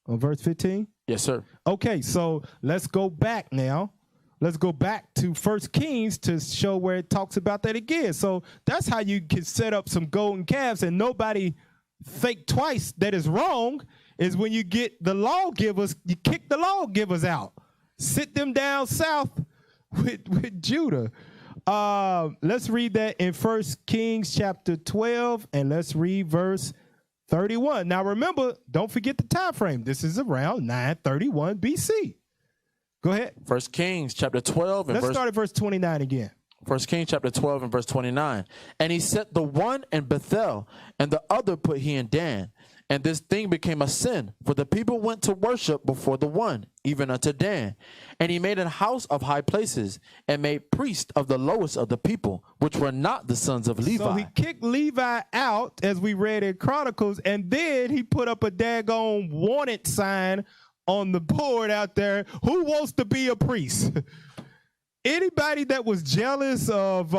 B: On verse 15?
C: Yes, sir.
B: Okay, so let's go back now. Let's go back to 1 Kings to show where it talks about that again. So that's how you can set up some golden calves and nobody think twice that is wrong, is when you get the lawgivers, you kick the lawgivers out. Sit them down south with Judah. Let's read that in 1 Kings chapter 12, and let's read verse 31. Now remember, don't forget the time frame. This is around 931 BC. Go ahead.
C: 1 Kings chapter 12 and
B: let's start at verse 29 again.
C: 1 Kings chapter 12 and verse 29. And he set the one in Bethel, and the other put he in Dan. And this thing became a sin, for the people went to worship before the one, even unto Dan. And he made a house of high places, and made priests of the lowest of the people, which were not the sons of Levi.
B: So he kicked Levi out, as we read in Chronicles, and then he put up a daggone wanted sign on the board out there. Who wants to be a priest? Anybody that was jealous of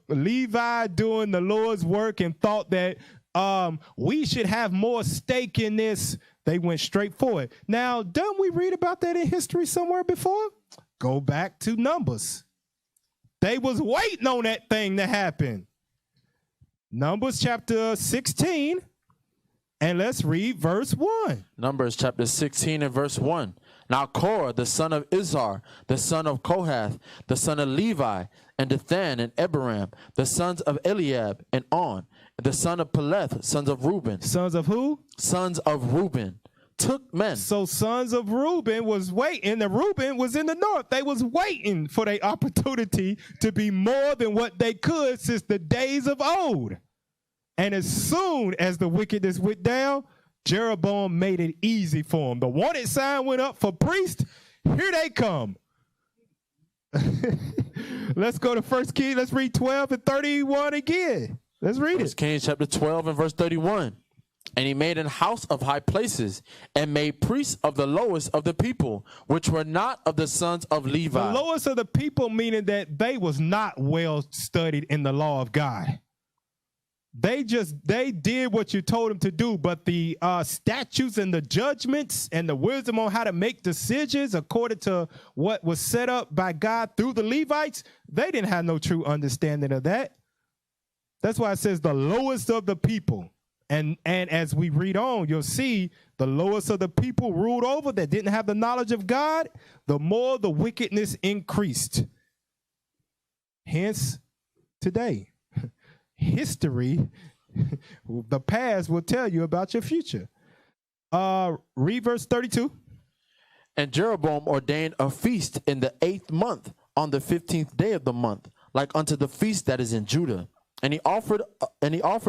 B: Levi doing the Lord's work and thought that we should have more stake in this They went straight for it. Now, don't we read about that in history somewhere before? Go back to Numbers. They was waiting on that thing to happen. Numbers chapter 16, and let's read verse 1.
C: Numbers chapter 16 and verse 1. Now Korah, the son of Izhar, the son of Kohath, the son of Levi, and Dathan and Abiram, the sons of Eliab and On, the son of Peleth, sons of Reuben.
B: Sons of who?
C: Sons of Reuben. Took men.
B: So sons of Reuben was waiting. The Reuben was in the north. They was waiting for their opportunity to be more than what they could since the days of old. And as soon as the wickedness went down, Jeroboam made it easy for them. The wanted sign went up for priests. Here they come. Let's go to 1 Kings. Let's read 12 and 31 again. Let's read
C: 1
B: it.
C: Kings chapter 12 and verse 31. And he made an house of high places, and made priests of the lowest of the people, which were not of the sons of Levi.
B: The lowest of the people, meaning that they was not well studied in the law of God. They did what you told them to do, but the statutes and the judgments and the wisdom on how to make decisions according to what was set up by God through the Levites, they didn't have no true understanding of that. That's why it says the lowest of the people. And as we read on, you'll see the lowest of the people ruled over that didn't have the knowledge of God, the more the wickedness increased. Hence, today, history, the past will tell you about your future. Read verse 32.
C: And Jeroboam ordained a feast in the 8th month, on the 15th day of the month, like unto the feast that is in Judah. And he offered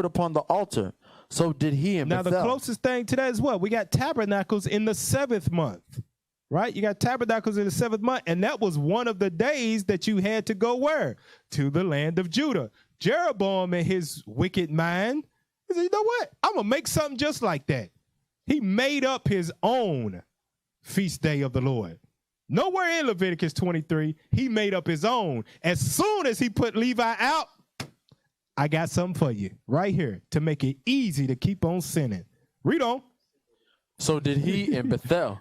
C: upon the altar. So did he in Bethel.
B: Now, the closest thing to that is what? We got tabernacles in the 7th month, right? You got tabernacles in the 7th month, and that was one of the days that you had to go where? To the land of Judah. Jeroboam, in his wicked mind, he said, you know what? I'm going to make something just like that. He made up his own feast day of the Lord. Nowhere in Leviticus 23, he made up his own. As soon as he put Levi out, I got something for you right here to make it easy to keep on sinning. Read on.
C: So did he in Bethel,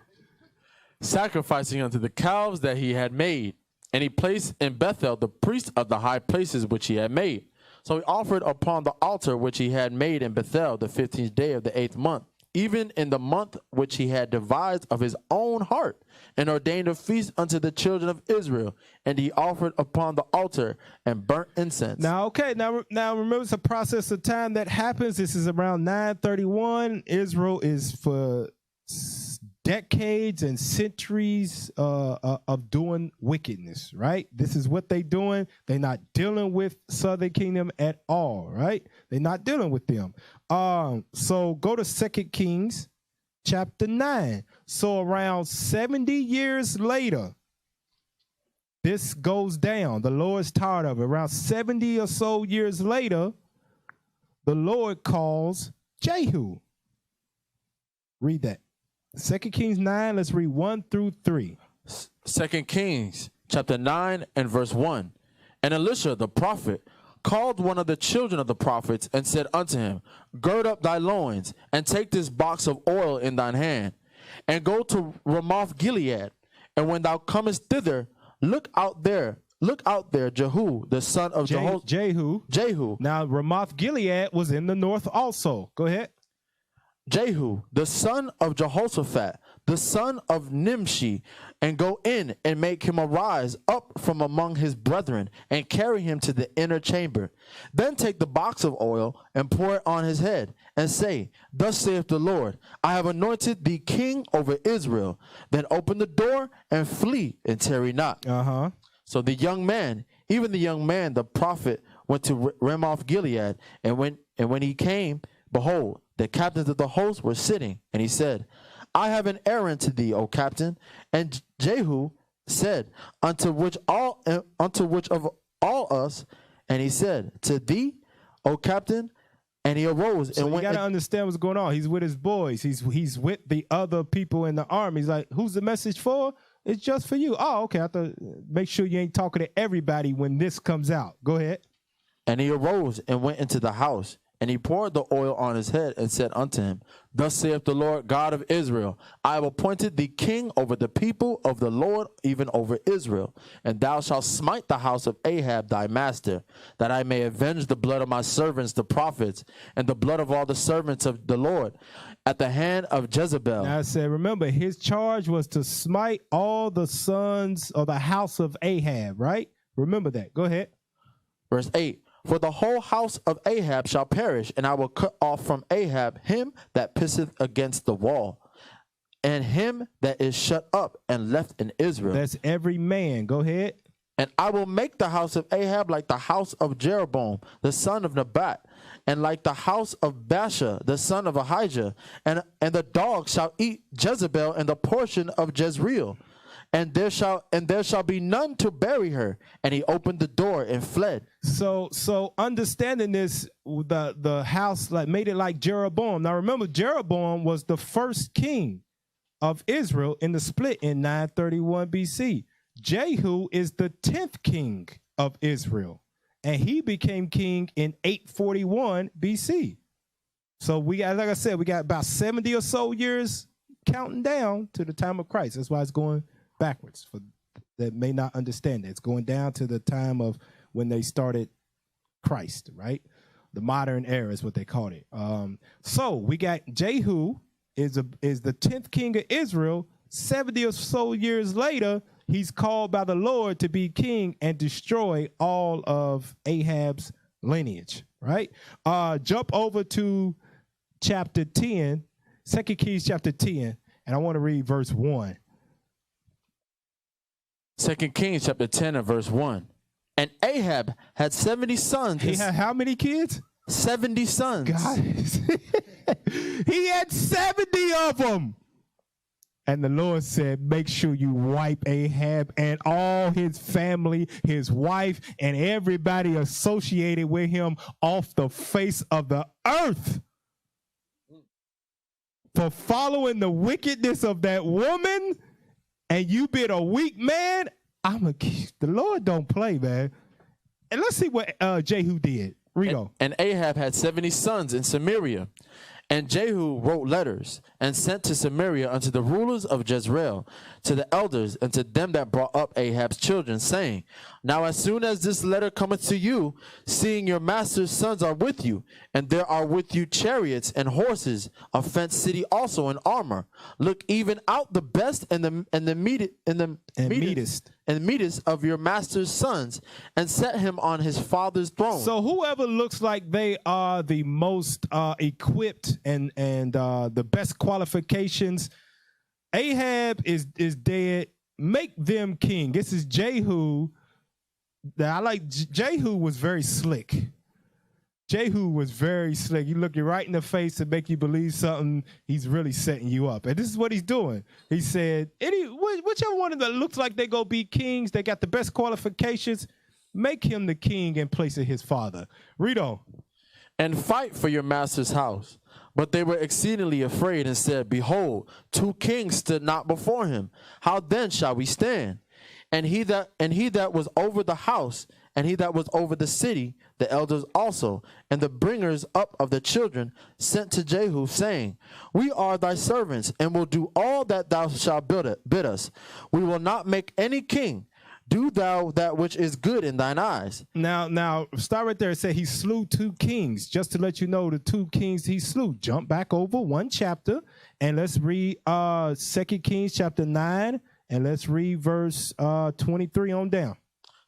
C: sacrificing unto the calves that he had made. And he placed in Bethel the priest of the high places which he had made. So he offered upon the altar which he had made in Bethel the 15th day of the 8th month, even in the month which he had devised of his own heart, and ordained a feast unto the children of Israel. And he offered upon the altar and burnt incense.
B: Now, okay, now remember, it's a process of time that happens. This is around 931. Israel is for decades and centuries of doing wickedness, right? This is what they're doing. They're not dealing with Southern Kingdom at all, right? They're not dealing with them. So go to 2 Kings chapter 9. So around 70 years later, this goes down. The Lord's tired of it. Around 70 or so years later, the Lord calls Jehu. Read that. 2 Kings 9, let's read 1 through 3.
C: 2 Kings chapter 9 and verse 1. And Elisha the prophet called one of the children of the prophets and said unto him, Gird up thy loins, and take this box of oil in thine hand, and go to Ramoth Gilead. And when thou comest thither, look out there Jehu, the son of Jehu.
B: Now Ramoth Gilead was in the north also. Go ahead.
C: Jehu, the son of Jehoshaphat, the son of Nimshi, and go in and make him arise up from among his brethren, and carry him to the inner chamber. Then take the box of oil and pour it on his head, and say, Thus saith the Lord, I have anointed thee king over Israel. Then open the door and flee, and tarry not. So the young man, even the young man, the prophet, went to Ramoth Gilead, and when he came, behold, the captains of the host were sitting, and he said, I have an errand to thee, O captain. And Jehu said, unto which of all us? And he said, to thee, O captain. And he arose and went.
B: You got to understand what's going on. He's with his boys. He's with the other people in the army. He's like, who's the message for? It's just for you. Oh, okay. I thought, make sure you ain't talking to everybody when this comes out. Go ahead.
C: And he arose and went into the house. And he poured the oil on his head and said unto him, Thus saith the Lord God of Israel, I have appointed thee king over the people of the Lord, even over Israel. And thou shalt smite the house of Ahab thy master, that I may avenge the blood of my servants the prophets, and the blood of all the servants of the Lord, at the hand of Jezebel.
B: Now I said, remember, his charge was to smite all the sons of the house of Ahab, right? Remember that. Go ahead.
C: Verse 8, For the whole house of Ahab shall perish, and I will cut off from Ahab him that pisseth against the wall, and him that is shut up and left in Israel.
B: That's every man. Go ahead.
C: And I will make the house of Ahab like the house of Jeroboam, the son of Nebat, and like the house of Baasha, the son of Ahijah. And the dog shall eat Jezebel and the portion of Jezreel. And there shall be none to bury her. And he opened the door and fled.
B: So understanding this, the house made it like Jeroboam. Now remember, Jeroboam was the first king of Israel in the split in 931 BC. Jehu is the 10th king of Israel, and he became king in 841 BC. So we got, like I said, we got about 70 or so years counting down to the time of Christ. That's why it's going backwards. For that may not understand it, it's going down to the time of when they started Christ, right? The modern era is what they called it. So we got Jehu is the 10th king of Israel. 70 or so years later, he's called by the Lord to be king and destroy all of Ahab's lineage, right? Jump over to chapter 10, 2 Kings chapter 10, and I want to read verse 1.
C: 2 Kings chapter 10 and verse 1. And Ahab had 70 sons.
B: He had how many kids?
C: 70 sons.
B: Guys, he had 70 of them. And the Lord said, make sure you wipe Ahab and all his family, his wife, and everybody associated with him off the face of the earth. For following the wickedness of that woman, and you been a weak man, the Lord don't play, man. And let's see what Jehu did. Read on.
C: And Ahab had 70 sons in Samaria. And Jehu wrote letters and sent to Samaria unto the rulers of Jezreel, to the elders, and to them that brought up Ahab's children, saying, Now as soon as this letter cometh to you, seeing your master's sons are with you, and there are with you chariots and horses, a fenced city also in armor, look even out the best and the meetest of your master's sons, and set him on his father's throne.
B: So whoever looks like they are the most equipped and the best qualifications, Ahab is dead. Make them king. This is Jehu. I like Jehu was very slick. Jehu was very slick. He look you right in the face to make you believe something. He's really setting you up. And this is what he's doing. He said, whichever one of them looks like they go be kings, they got the best qualifications, make him the king in place of his father. Read on.
C: And fight for your master's house. But they were exceedingly afraid and said, Behold, 2 kings stood not before him. How then shall we stand? And he that was over the house, and he that was over the city, the elders also, and the bringers up of the children, sent to Jehu, saying, We are thy servants, and will do all that thou shalt bid us. We will not make any king. Do thou that which is good in thine eyes.
B: Now, start right there and say he slew 2 kings. Just to let you know the 2 kings he slew. Jump back over 1 chapter and let's read 2 Kings chapter 9 and let's read verse 23 on down.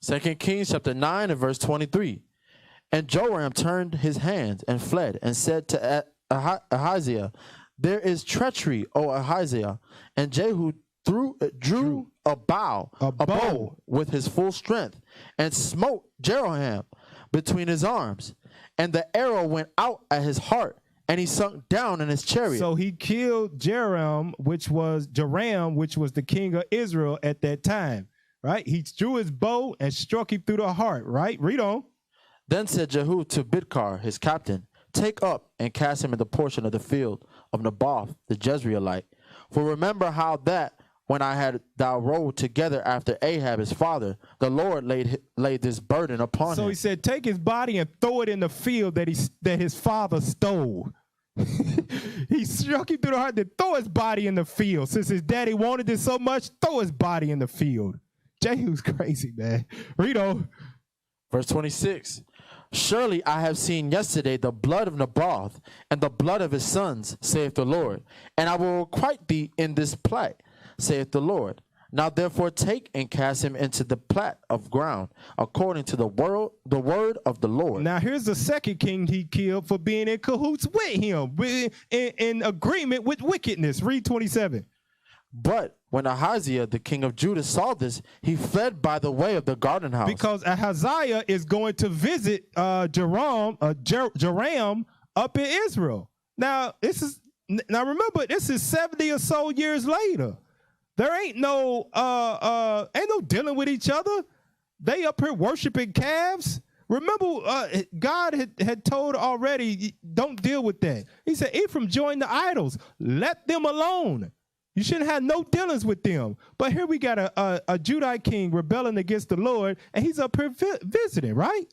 C: 2 Kings chapter 9 and verse 23. And Joram turned his hand and fled and said to Ahaziah, There is treachery, O Ahaziah. And Jehu drew a bow with his full strength, and smote Jeroham between his arms, and the arrow went out at his heart, and he sunk down in his chariot.
B: So he killed Joram, which was the king of Israel at that time, right? He drew his bow and struck him through the heart, right? Read on.
C: Then said Jehu to Bidkar, his captain, Take up and cast him in the portion of the field of Naboth the Jezreelite. For remember how that when I had thou rode together after Ahab his father, the Lord laid this burden upon
B: So
C: him.
B: he said, take his body and throw it in the field that his father stole. He struck him through the heart to throw his body in the field. Since his daddy wanted it so much, throw his body in the field. Jehu's crazy, man. Read on.
C: Verse 26. Surely I have seen yesterday the blood of Naboth and the blood of his sons, saith the Lord, and I will requite thee in this plight, saith the Lord. Now therefore take and cast him into the plat of ground, according to the word of the Lord.
B: Now here's the second king he killed for being in cahoots with him, in agreement with wickedness. Read 27.
C: But when Ahaziah, the king of Judah, saw this, he fled by the way of the garden house.
B: Because Ahaziah is going to visit Joram up in Israel. Now remember, this is 70 or so years later. There ain't no dealing with each other. They up here worshiping calves. Remember, God had told already, don't deal with that. He said, Ephraim joined the idols. Let them alone. You shouldn't have no dealings with them. But here we got a Judite king rebelling against the Lord, and he's up here visiting, right?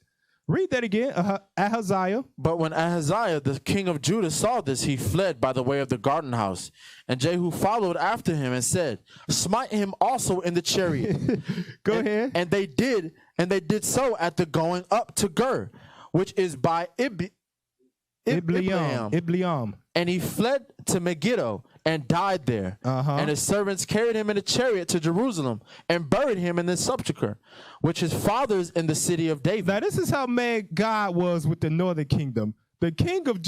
B: Read that again, Ahaziah.
C: But when Ahaziah, the king of Judah, saw this, he fled by the way of the garden house. And Jehu followed after him and said, smite him also in the chariot.
B: Go ahead.
C: And they did so at the going up to Gur, which is by
B: Ibleam.
C: And he fled to Megiddo and died there. And his servants carried him in a chariot to Jerusalem and buried him in the sepulchre, which his fathers in the city of David.
B: Now this is how mad God was with the northern kingdom. The king of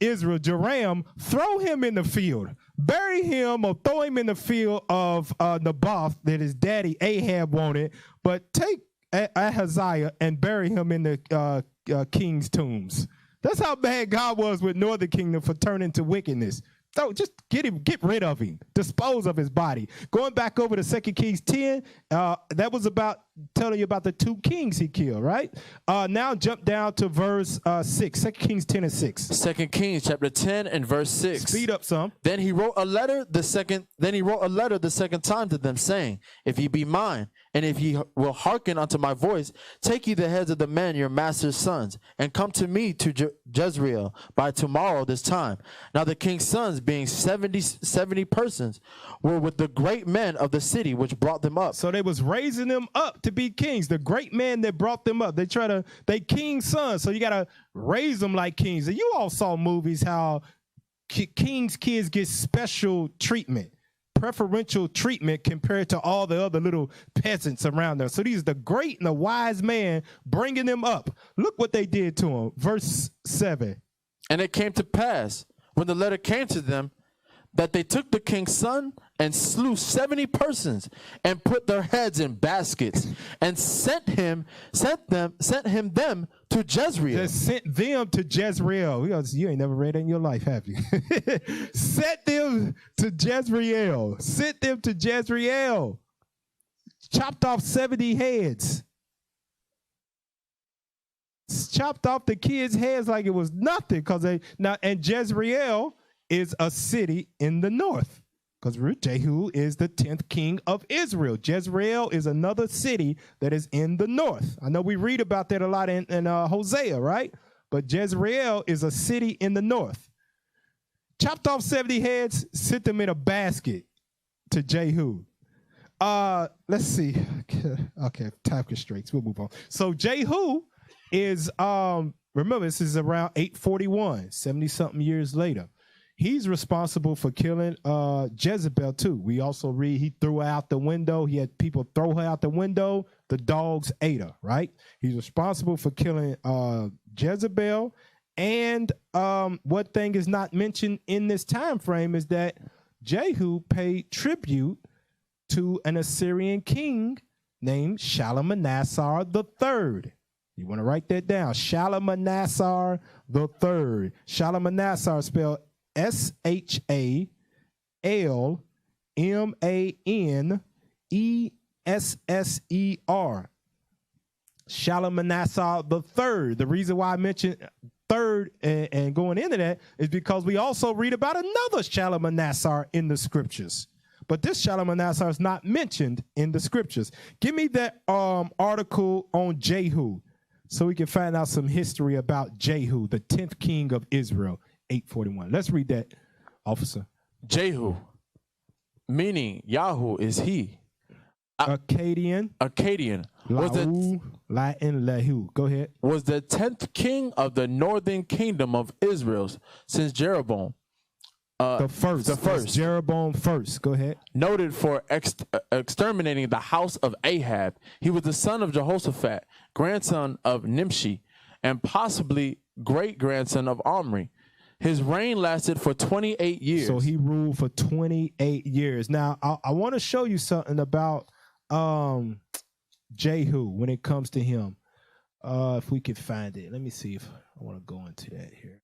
B: Israel, Joram, throw him in the field. Bury him or throw him in the field of Naboth that his daddy Ahab wanted. But take Ahaziah and bury him in the king's tombs. That's how bad God was with northern kingdom for turning to wickedness. So just get rid of him, dispose of his body. Going back over to 2 Kings 10, that was about telling you about the two kings he killed, right? Now jump down to verse 6, 2 Kings 10 and 6.
C: 2 Kings chapter 10 and verse 6.
B: Speed up some.
C: Then he wrote a letter the second time to them, saying, if ye be mine, and if ye will hearken unto my voice, take ye the heads of the men your master's sons, and come to me to Jezreel by tomorrow this time. Now the king's sons, being 70 persons, were with the great men of the city which brought them up.
B: So they was raising them up to be kings. The great men that brought them up. They king's sons. So you got to raise them like kings. And you all saw movies how king's kids get special treatment, preferential treatment compared to all the other little peasants around them. So these are the great and the wise man bringing them up. Look what they did to them. Verse 7.
C: And it came to pass, when the letter came to them, that they took the king's son and slew 70 persons and put their heads in baskets and sent him them to Jezreel.
B: Just sent them to Jezreel. You ain't never read it in your life, have you? Sent them to Jezreel. Sent them to Jezreel. Chopped off 70 heads. Chopped off the kids' heads like it was nothing. And Jezreel is a city in the north, because Jehu is the 10th king of Israel. Jezreel is another city that is in the north. I know we read about that a lot in Hosea, right? But Jezreel is a city in the north. Chopped off 70 heads, sent them in a basket to Jehu. Let's see. Okay, time constraints. We'll move on. So Jehu is, remember, this is around 841, 70-something years later. He's responsible for killing Jezebel too. We also read he threw her out the window. He had people throw her out the window. The dogs ate her, right? He's responsible for killing Jezebel. And one thing is not mentioned in this time frame is that Jehu paid tribute to an Assyrian king named Shalmaneser III. You want to write that down. Shalmaneser III. Shalmaneser spelled Shalmaneser. Shalmaneser III. The reason why I mentioned third and going into that is because we also read about another Shalmaneser in the scriptures. but this Shalmaneser is not mentioned in the scriptures. Give me that article on Jehu so we can find out some history about Jehu, the 10th king of Israel, 841. Let's read that, officer.
C: Jehu, meaning Yahoo is he.
B: Akkadian.
C: Was
B: Latin Lehu. Go ahead.
C: was the 10th king of the northern kingdom of Israel since Jeroboam.
B: The first. That's Jeroboam first. Go ahead.
C: Noted for exterminating the house of Ahab. He was the son of Jehoshaphat, grandson of Nimshi, and possibly great-grandson of Omri. His reign lasted for 28 years.
B: So he ruled for 28 years. Now, I want to show you something about Jehu when it comes to him. If we could find it. Let me see if I want to go into that here.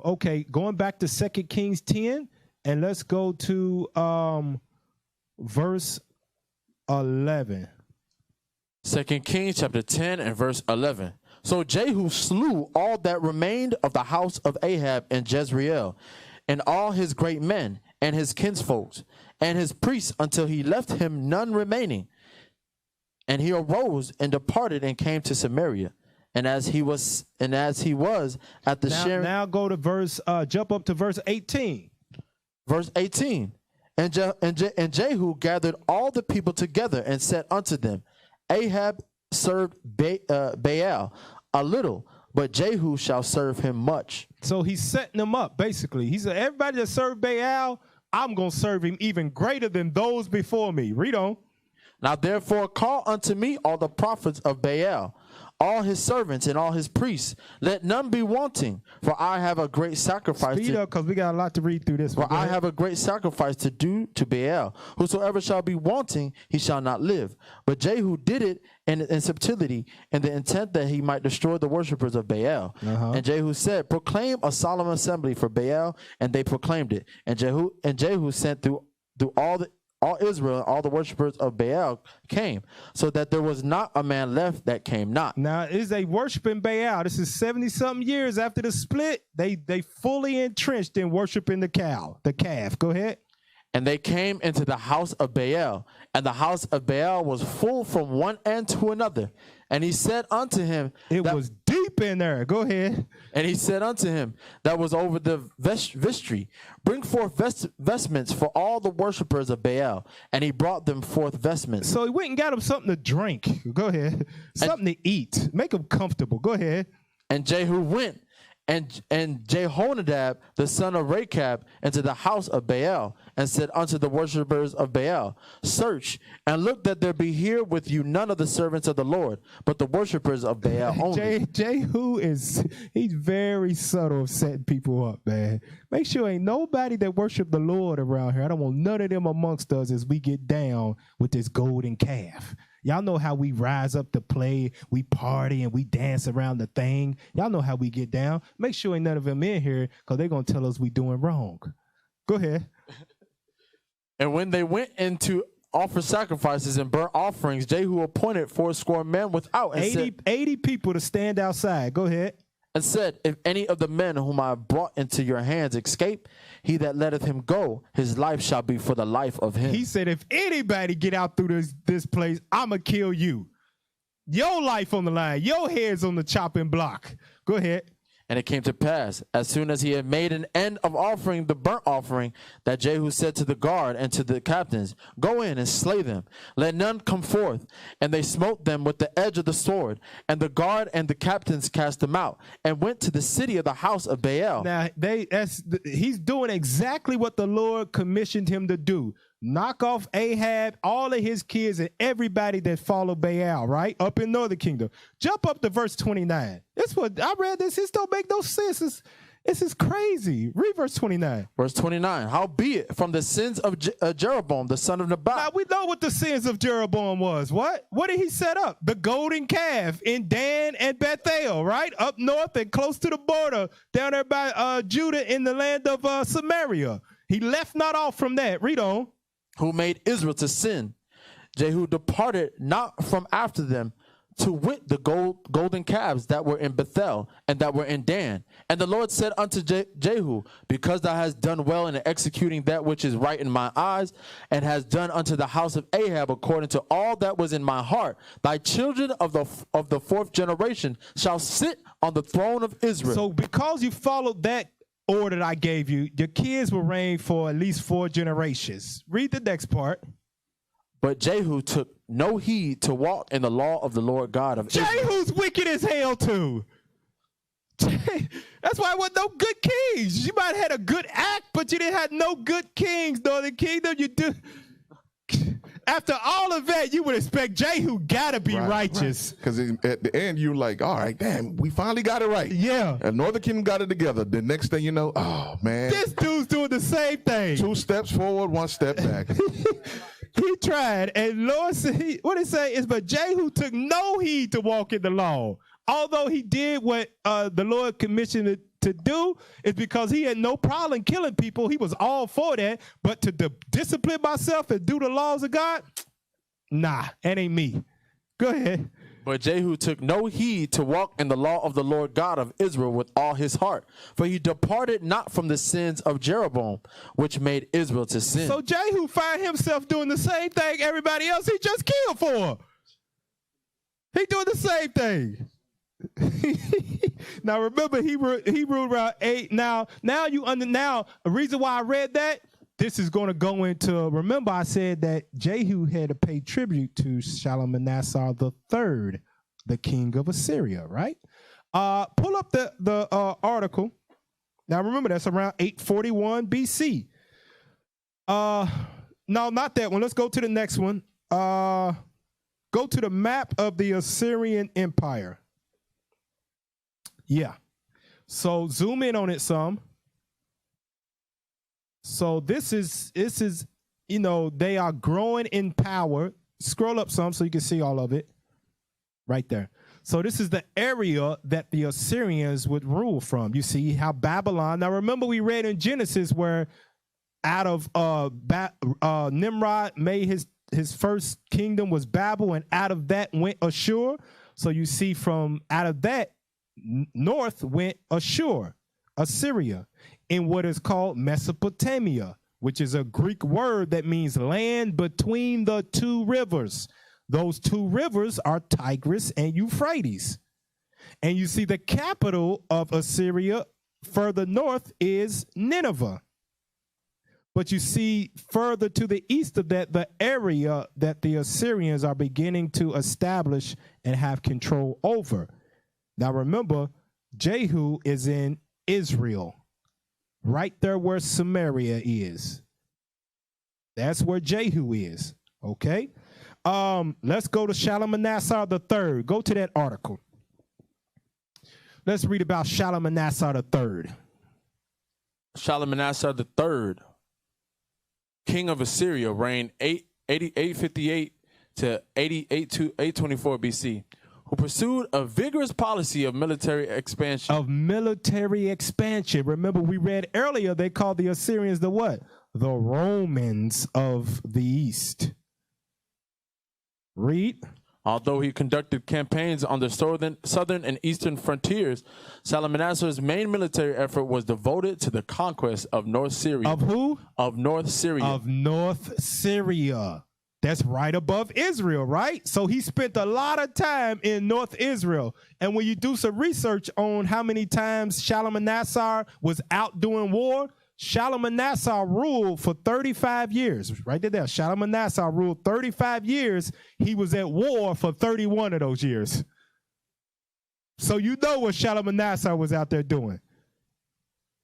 B: Okay, going back to 2 Kings 10, and let's go to verse 11.
C: 2 Kings chapter 10 and verse 11. So Jehu slew all that remained of the house of Ahab and Jezreel, and all his great men, and his kinsfolks, and his priests, until he left him none remaining. And he arose and departed and came to Samaria. And as he was at the sharing.
B: Now go to jump up to verse 18.
C: Verse 18. And Jehu gathered all the people together and said unto them, Ahab served Baal a little, but Jehu shall serve him much.
B: So he's setting them up, basically. He said, everybody that served Baal, I'm going to serve him even greater than those before me. Read on.
C: Now therefore call unto me all the prophets of Baal, all his servants and all his priests. Let none be wanting, for I have a great sacrifice.
B: Speed up, because we got a lot to read through this.
C: For I have a great sacrifice to do to Baal. Whosoever shall be wanting, he shall not live. But Jehu did it in subtlety, in the intent that he might destroy the worshippers of Baal. And Jehu said, proclaim a solemn assembly for Baal, and they proclaimed it. And Jehu sent through all Israel and all the worshippers of Baal came, so that there was not a man left that came not.
B: Now, is they worshiping Baal? This is 70-something years after the split. They fully entrenched in worshiping the calf. Go ahead.
C: And they came into the house of Baal, and the house of Baal was full from one end to another. And he said unto him,
B: it was deep in there. Go ahead.
C: And he said unto him that was over the vestry, bring forth vestments for all the worshippers of Baal. And he brought them forth vestments.
B: So he went and got them something to drink. Go ahead. Something to eat. Make them comfortable. Go ahead.
C: And Jehu went and Jehonadab, the son of Rechab, into the house of Baal, and said unto the worshippers of Baal, search and look that there be here with you none of the servants of the Lord, but the worshippers of Baal only.
B: Jehu he's very subtle of setting people up, man. Make sure ain't nobody that worship the Lord around here. I don't want none of them amongst us as we get down with this golden calf. Y'all know how we rise up to play, we party, and we dance around the thing. Y'all know how we get down. Make sure ain't none of them in here, because they're going to tell us we doing wrong. Go ahead.
C: And when they went in to offer sacrifices and burnt offerings, Jehu appointed 80 men without. And
B: 80 people to stand outside. Go ahead.
C: And said, if any of the men whom I have brought into your hands escape, he that letteth him go, his life shall be for the life of him.
B: He said, if anybody get out through this place, I'm going to kill you. Your life on the line. Your head's on the chopping block. Go ahead.
C: And it came to pass, as soon as he had made an end of offering the burnt offering, that Jehu said to the guard and to the captains, go in and slay them. Let none come forth. And they smote them with the edge of the sword. And the guard and the captains cast them out, and went to the city of the house of Baal.
B: Now, he's doing exactly what the Lord commissioned him to do. Knock off Ahab, all of his kids, and everybody that followed Baal, right? Up in Northern Kingdom. Jump up to verse 29. That's what I read this. This don't make no sense. This is crazy. Read verse 29.
C: Verse 29. Howbeit from the sins of Jeroboam, the son of Nebat.
B: Now, we know what the sins of Jeroboam was. What did he set up? The golden calf in Dan and Bethel, right? Up north and close to the border, down there by Judah in the land of Samaria. He left not off from that. Read on.
C: Who made Israel to sin. Jehu departed not from after them to wit the golden calves that were in Bethel and that were in Dan. And the Lord said unto Jehu, because thou hast done well in executing that which is right in my eyes, and hast done unto the house of Ahab according to all that was in my heart, thy children of the fourth generation shall sit on the throne of Israel.
B: So because you followed that order that I gave you, your kids will reign for at least 4 generations. Read the next part.
C: But Jehu took no heed to walk in the law of the Lord God of Israel.
B: Jehu's wicked as hell too. That's why I wasn't no good kings. You might have had a good act, but you didn't have no good kings, Northern Kingdom. You do. After all of that, you would expect Jehu gotta be righteous.
D: Because at the end, you're like, all right, damn, we finally got it right.
B: Yeah.
D: And Northern Kingdom got it together. The next thing you know, oh, man.
B: This dude's doing the same thing.
D: 2 steps forward, 1 step back.
B: He tried, and Lord said, what it say is, but Jehu took no heed to walk in the law. Although he did what the Lord commissioned it to do, is because he had no problem killing people. He was all for that. But to discipline myself and do the laws of God, nah, that ain't me. Go ahead.
C: But Jehu took no heed to walk in the law of the Lord God of Israel with all his heart. For he departed not from the sins of Jeroboam, which made Israel to sin.
B: So Jehu find himself doing the same thing everybody else he just killed for. He doing the same thing. Now remember, he ruled around 8. Now the reason why I read that, this is going to go into, remember I said that Jehu had to pay tribute to Shalmaneser III, the king of Assyria, right? Pull up the article. Now remember, that's around 841 BC. No, not that one. Let's go to the next one. Go to the map of the Assyrian Empire. Yeah. So zoom in on it some. So this is, you know, they are growing in power. Scroll up some so you can see all of it. Right there. So this is the area that the Assyrians would rule from. You see how Babylon, now remember we read in Genesis where out of Nimrod made his first kingdom was Babel, and out of that went Ashur. So you see from out of that north went Ashur, Assyria, in what is called Mesopotamia, which is a Greek word that means land between the 2 rivers. Those 2 rivers are Tigris and Euphrates. And you see the capital of Assyria further north is Nineveh. But you see further to the east of that, the area that the Assyrians are beginning to establish and have control over. Now remember, Jehu is in Israel, right there where Samaria is. That's where Jehu is, okay? Let's go to Shalmaneser III. Go to that article. Let's read about Shalmaneser III.
C: Shalmaneser III, king of Assyria, reigned 858 to 824 BC. Who pursued a vigorous policy of military expansion.
B: Remember, we read earlier, they called the Assyrians the what? The Romans of the East. Read.
C: Although he conducted campaigns on the southern and eastern frontiers, Shalmaneser's main military effort was devoted to the conquest of North Syria.
B: Of who?
C: Of North Syria.
B: Of North Syria. That's right above Israel, right? So he spent a lot of time in North Israel. And when you do some research on how many times Shalmaneser was out doing war, Shalmaneser ruled for 35 years. Right there. Shalmaneser ruled 35 years. He was at war for 31 of those years. So you know what Shalmaneser was out there doing.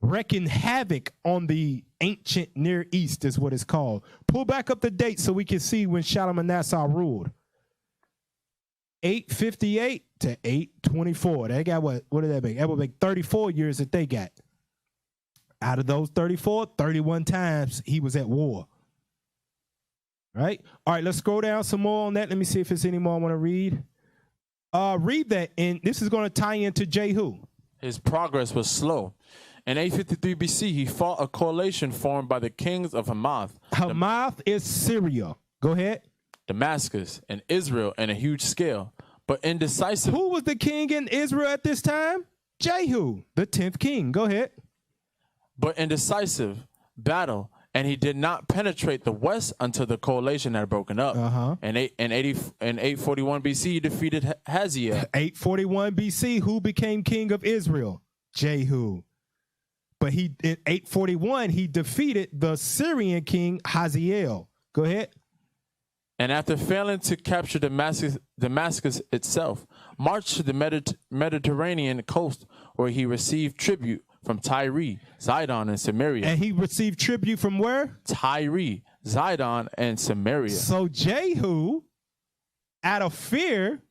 B: Wrecking havoc on the ancient Near East is what it's called. Pull back up the date so we can see when Shalmaneser ruled. 858 to 824. They got what did that make? That would make 34 years that they got. Out of those 34, 31 times he was at war. Right? All right, let's scroll down some more on that. Let me see if there's any more I want to read. Read that, and this is going to tie into Jehu.
C: His progress was slow. In 853 BC, he fought a coalition formed by the kings of Hamath.
B: Hamath is Syria. Go ahead.
C: Damascus, and Israel in a huge scale. But indecisive.
B: Who was the king in Israel at this time? Jehu, the 10th king. Go ahead.
C: But indecisive battle, and he did not penetrate the west until the coalition had broken up. In 841 BC, he defeated Hazael.
B: 841 BC, who became king of Israel? Jehu. But in 841, he defeated the Syrian king Hazael. Go ahead.
C: And after failing to capture Damascus itself, marched to the Mediterranean coast, where he received tribute from Tyre, Zidon, and Samaria.
B: And he received tribute from where?
C: Tyre, Zidon, and Samaria.
B: So Jehu, out of fear,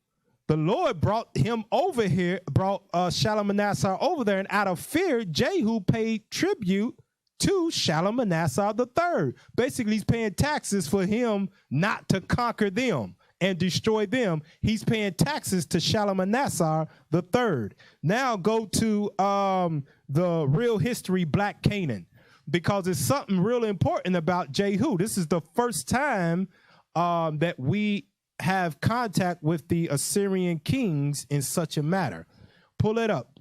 B: the Lord brought him over here, brought Shalmaneser over there, and out of fear, Jehu paid tribute to Shalmaneser III. Basically, he's paying taxes for him not to conquer them and destroy them. He's paying taxes to Shalmaneser III. Now go to the real history, Black Canaan, because it's something really important about Jehu. This is the first time that we have contact with the Assyrian kings in such a matter. Pull it up,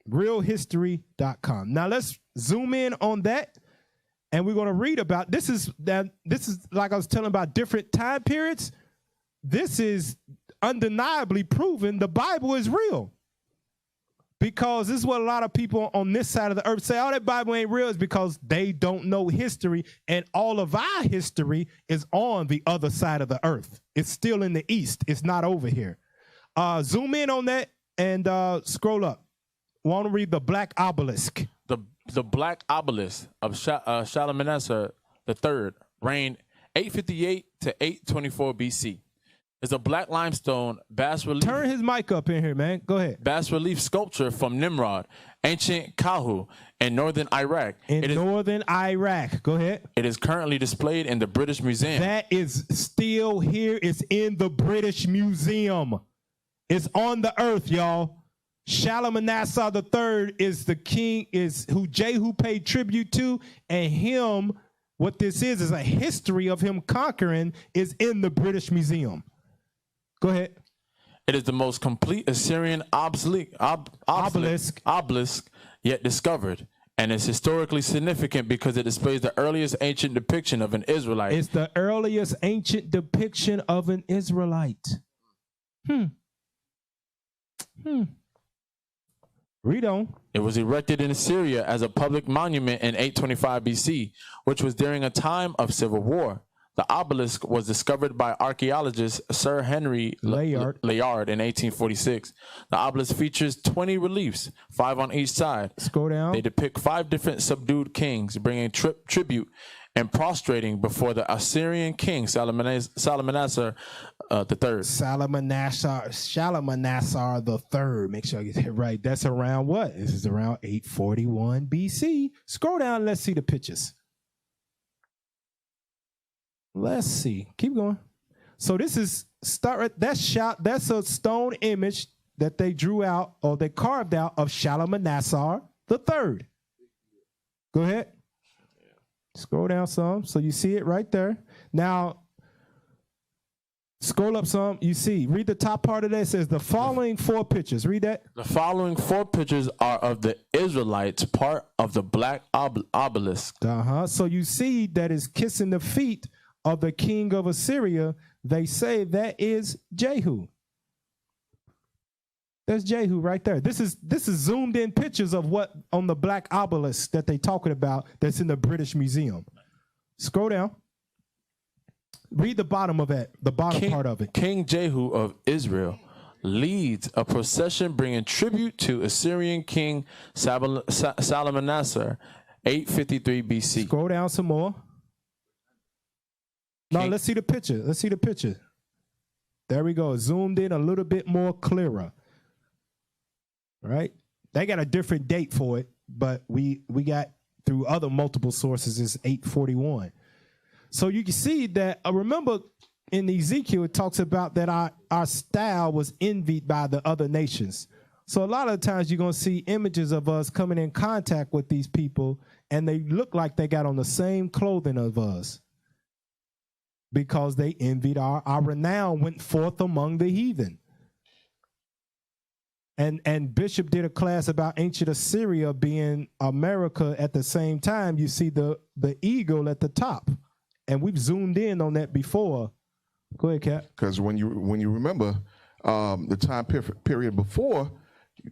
B: realhistory.com. Now let's zoom in on that, and we're going to read about this. Is like I was telling about different time periods. This is undeniably proven the Bible is real, because this is what a lot of people on this side of the earth say, oh, that Bible ain't real, is because they don't know history, and all of our history is on the other side of the earth. It's still in the east. It's not over here. Zoom in on that and scroll up. Want to read the Black Obelisk.
C: The Black Obelisk of Shalmaneser III reigned 858 to 824 BC. It's a black limestone bas relief.
B: Turn his mic up in here, man. Go ahead.
C: Bas relief sculpture from Nimrod, ancient Kahu, in northern Iraq.
B: Northern Iraq. Go ahead.
C: It is currently displayed in the British Museum.
B: That is still here. It's in the British Museum. It's on the earth, y'all. Shalmaneser III is the king, is who Jehu paid tribute to, and him, what this is a history of him conquering, is in the British Museum. Go ahead.
C: It is the most complete Assyrian obelisk yet discovered, and is historically significant because it displays the earliest ancient depiction of an Israelite.
B: It's the earliest ancient depiction of an Israelite. Read on.
C: It was erected in Assyria as a public monument in 825 BC, which was during a time of civil war. The obelisk was discovered by archaeologist Sir Henry Layard in 1846. The obelisk features 20 reliefs, 5 on each side.
B: Scroll down.
C: They depict 5 different subdued kings, bringing tribute and prostrating before the Assyrian king Shalmaneser III.
B: Shalmaneser III. Make sure I get it right. That's around what? This is around 841 BC. Scroll down. Let's see the pictures. Let's see. Keep going. So this is that's a stone image that they drew out, or they carved out, of Shalmaneser III. Go ahead. Scroll down some so you see it right there. Now, scroll up some. You see, read the top part of that. It says the following 4 pictures. Read that.
C: The following 4 pictures are of the Israelites, part of the Black Obelisk.
B: So you see that is kissing the feet of the king of Assyria. They say that is Jehu. There's Jehu right there. This is zoomed in pictures of what on the Black Obelisk that they talking about that's in the British Museum. Scroll down. Read the bottom of that, the bottom part of it.
C: King Jehu of Israel leads a procession bringing tribute to Assyrian king Shalmaneser, 853 BC.
B: Scroll down some more. No, let's see the picture. Let's see the picture. There we go. Zoomed in a little bit more clearer. Right? They got a different date for it, but we got through other multiple sources is 841. So you can see that, remember in Ezekiel, it talks about that our style was envied by the other nations. So a lot of times you're going to see images of us coming in contact with these people, and they look like they got on the same clothing of us because they envied our renown went forth among the heathen. And Bishop did a class about ancient Assyria being America at the same time. You see the eagle at the top. And we've zoomed in on that before. Go ahead, Cap.
D: Because when you remember the time period before,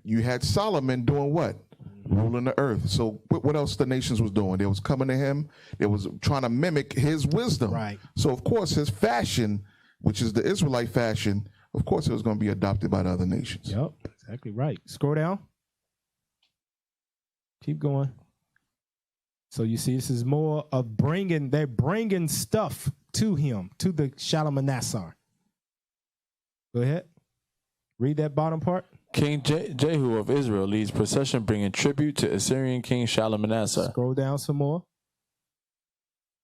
D: you had Solomon doing what? Ruling the earth. So what else the nations was doing? They was coming to him. They was trying to mimic his wisdom.
B: Right.
D: So of course his fashion, which is the Israelite fashion, of course it was going to be adopted by the other nations.
B: Yep, exactly right. Scroll down. Keep going. So you see, this is more of they're bringing stuff to him, to the Shalmaneser. Go ahead. Read that bottom part.
C: King Jehu of Israel leads procession bringing tribute to Assyrian King Shalmaneser.
B: Scroll down some more.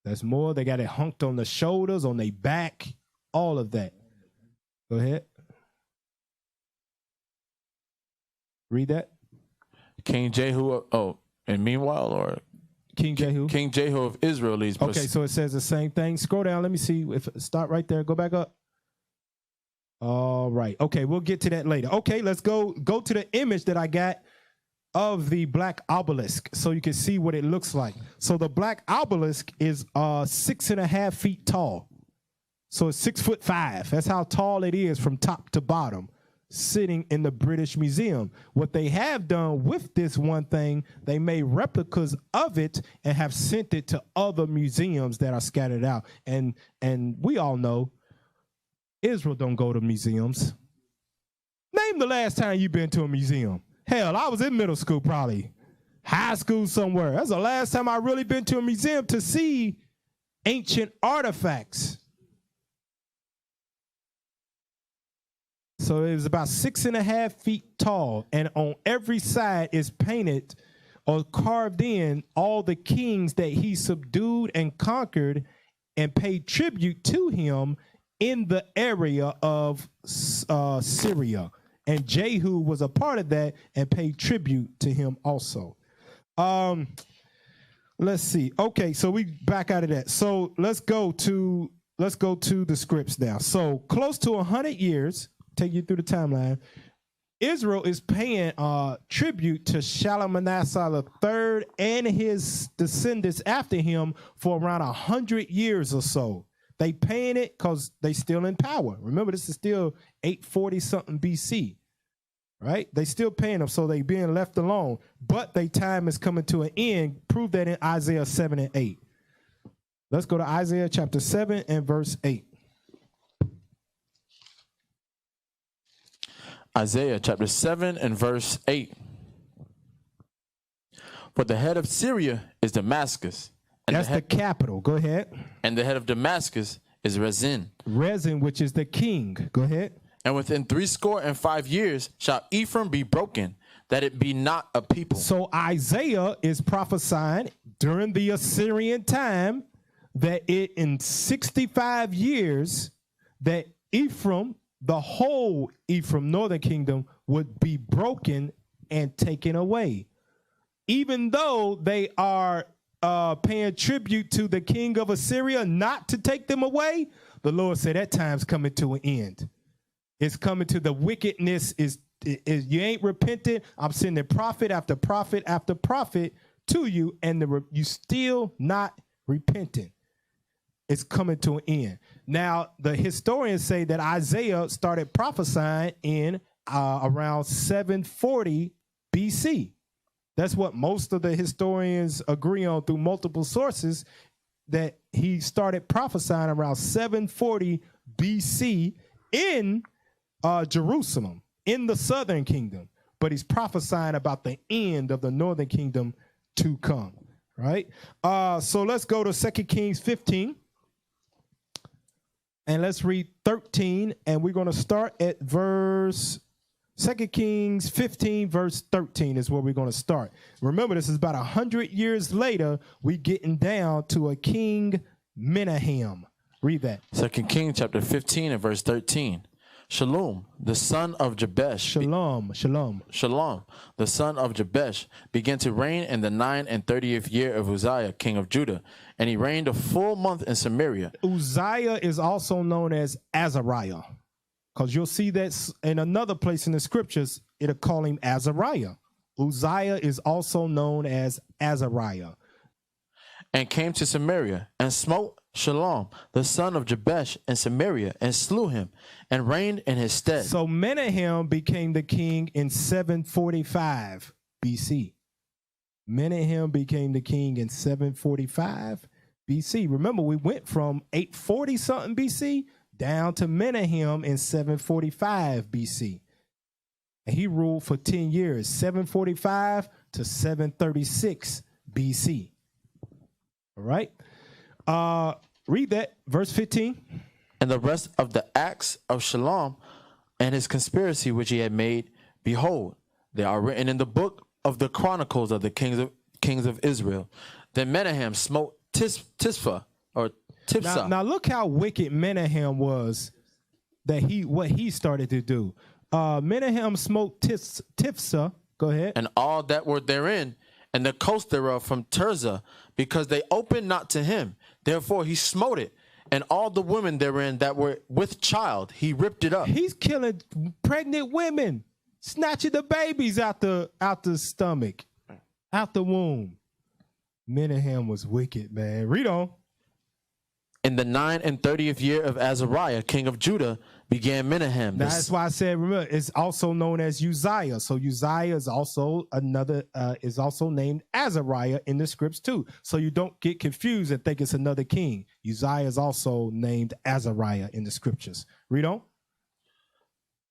B: There's more. They got it hunked on the shoulders, on their back, all of that. Go ahead. Read that.
C: King Jehu, and meanwhile, or
B: King Jehu.
C: King Jehu of Israel leads
B: Okay, so it says the same thing. Scroll down. Let me see. If start right there. Go back up. All right. Okay, we'll get to that later. Okay, let's go to the image that I got of the black obelisk so you can see what it looks like. So the black obelisk is 6.5 feet tall. So it's 6'5". That's how tall it is from top to bottom, sitting in the British Museum. What they have done with this one thing, they made replicas of it and have sent it to other museums that are scattered out. And we all know Israel don't go to museums. Name the last time you've been to a museum. Hell, I was in middle school, probably high school somewhere. That's the last time I really been to a museum to see ancient artifacts. So it was about 6.5 feet tall, and on every side is painted or carved in all the kings that he subdued and conquered and paid tribute to him in the area of Syria. And Jehu was a part of that and paid tribute to him also. Let's see. Okay, so we back out of that. So let's go to the scripts now. So close to 100 years, take you through the timeline. Israel is paying tribute to Shalmaneser III and his descendants after him for around 100 years or so. They paying it because they still in power. Remember, this is still 840 something BC, right? They still paying them, so they being left alone. But their time is coming to an end. Prove that in Isaiah 7 and 8. Let's go to Isaiah chapter 7 and verse 8.
C: Isaiah chapter 7 and verse 8. For the head of Syria is Damascus. And
B: that's the capital. Go ahead.
C: And the head of Damascus is Rezin.
B: Rezin, which is the king. Go ahead.
C: And within 65 years shall Ephraim be broken, that it be not a people.
B: So Isaiah is prophesying during the Assyrian time that in 65 years that Ephraim, the whole Ephraim, northern kingdom, would be broken and taken away. Even though they are paying tribute to the king of Assyria not to take them away, the Lord said that time's coming to an end. It's coming to the wickedness is you ain't repented. I'm sending prophet after prophet after prophet to you, and you still not repenting. It's coming to an end. Now, the historians say that Isaiah started prophesying in around 740 BC. That's what most of the historians agree on through multiple sources, that he started prophesying around 740 BC in Jerusalem, in the southern kingdom. But he's prophesying about the end of the northern kingdom to come, right? So let's go to 2 Kings 15. And let's read 13. And we're going to start at verse 2 Kings 15, verse 13 is where we're going to start. Remember, this is about 100 years later. We getting down to a King Menahem. Read that.
C: 2 Kings chapter 15 and verse 13. Shalom, the son of Jabesh.
B: Shalom.
C: Shalom, the son of Jabesh, began to reign in the 39th year of Uzziah, king of Judah, and he reigned a full month in Samaria.
B: Uzziah is also known as Azariah. because you'll see that in another place in the scriptures, it'll call him Azariah. Uzziah is also known as Azariah.
C: And came to Samaria, and smote Shalom, the son of Jabesh, in Samaria, and slew him, and reigned in his stead.
B: So Menahem became the king in 745 BC. Menahem became the king in 745 BC. Remember, we went from 840 something BC down to Menahem in 745 BC. And he ruled for 10 years, 745 to 736 BC. All right. Read that, verse 15.
C: And the rest of the acts of Shalom and his conspiracy which he had made, behold, they are written in the book of the chronicles of the kings of Israel. Then Menahem smote Tisphah, or Tifsa.
B: Now look how wicked Menahem was, that what he started to do. Menahem smote Tifsa. Go ahead.
C: And all that were therein, and the coast thereof from Tirzah, because they opened not to him. Therefore he smote it, and all the women therein that were with child, he ripped it up.
B: He's killing pregnant women, snatching the babies out the stomach, out the womb. Menahem was wicked, man. Read on.
C: In the 39th year of Azariah, king of Judah, began Menahem.
B: Now, that's why I said, remember, it's also known as Uzziah. So Uzziah is also named Azariah in the scripts too. So you don't get confused and think it's another king. Uzziah is also named Azariah in the scriptures. Read on.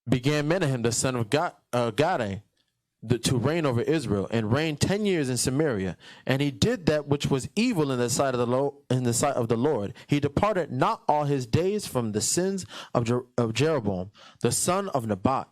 C: Began Menahem, the son of Gade, to reign over Israel, and reigned 10 years in Samaria. And he did that which was evil in the sight of the Lord. He departed not all his days from the sins of Jeroboam, the son of Nebat,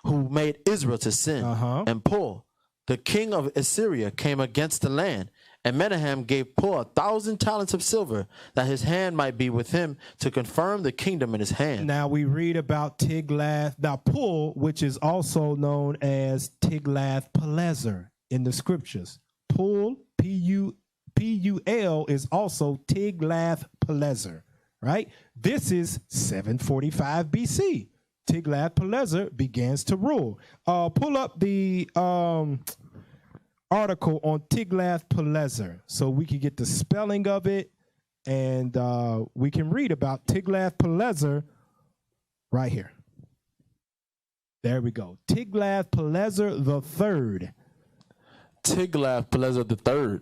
C: who made Israel to sin. And Pul, the king of Assyria, came against the land. And Menahem gave Pul 1,000 talents of silver, that his hand might be with him to confirm the kingdom in his hand.
B: Now we read about Tiglath. Now Pul, which is also known as Tiglath-Pileser in the scriptures. Pul, P-U-L, is also Tiglath-Pileser, right? This is 745 BC. Tiglath-Pileser begins to rule. Pull up the article on Tiglath-Pileser so we can get the spelling of it, and we can read about Tiglath-Pileser right here. There we go. Tiglath-Pileser III.
C: Tiglath-Pileser III,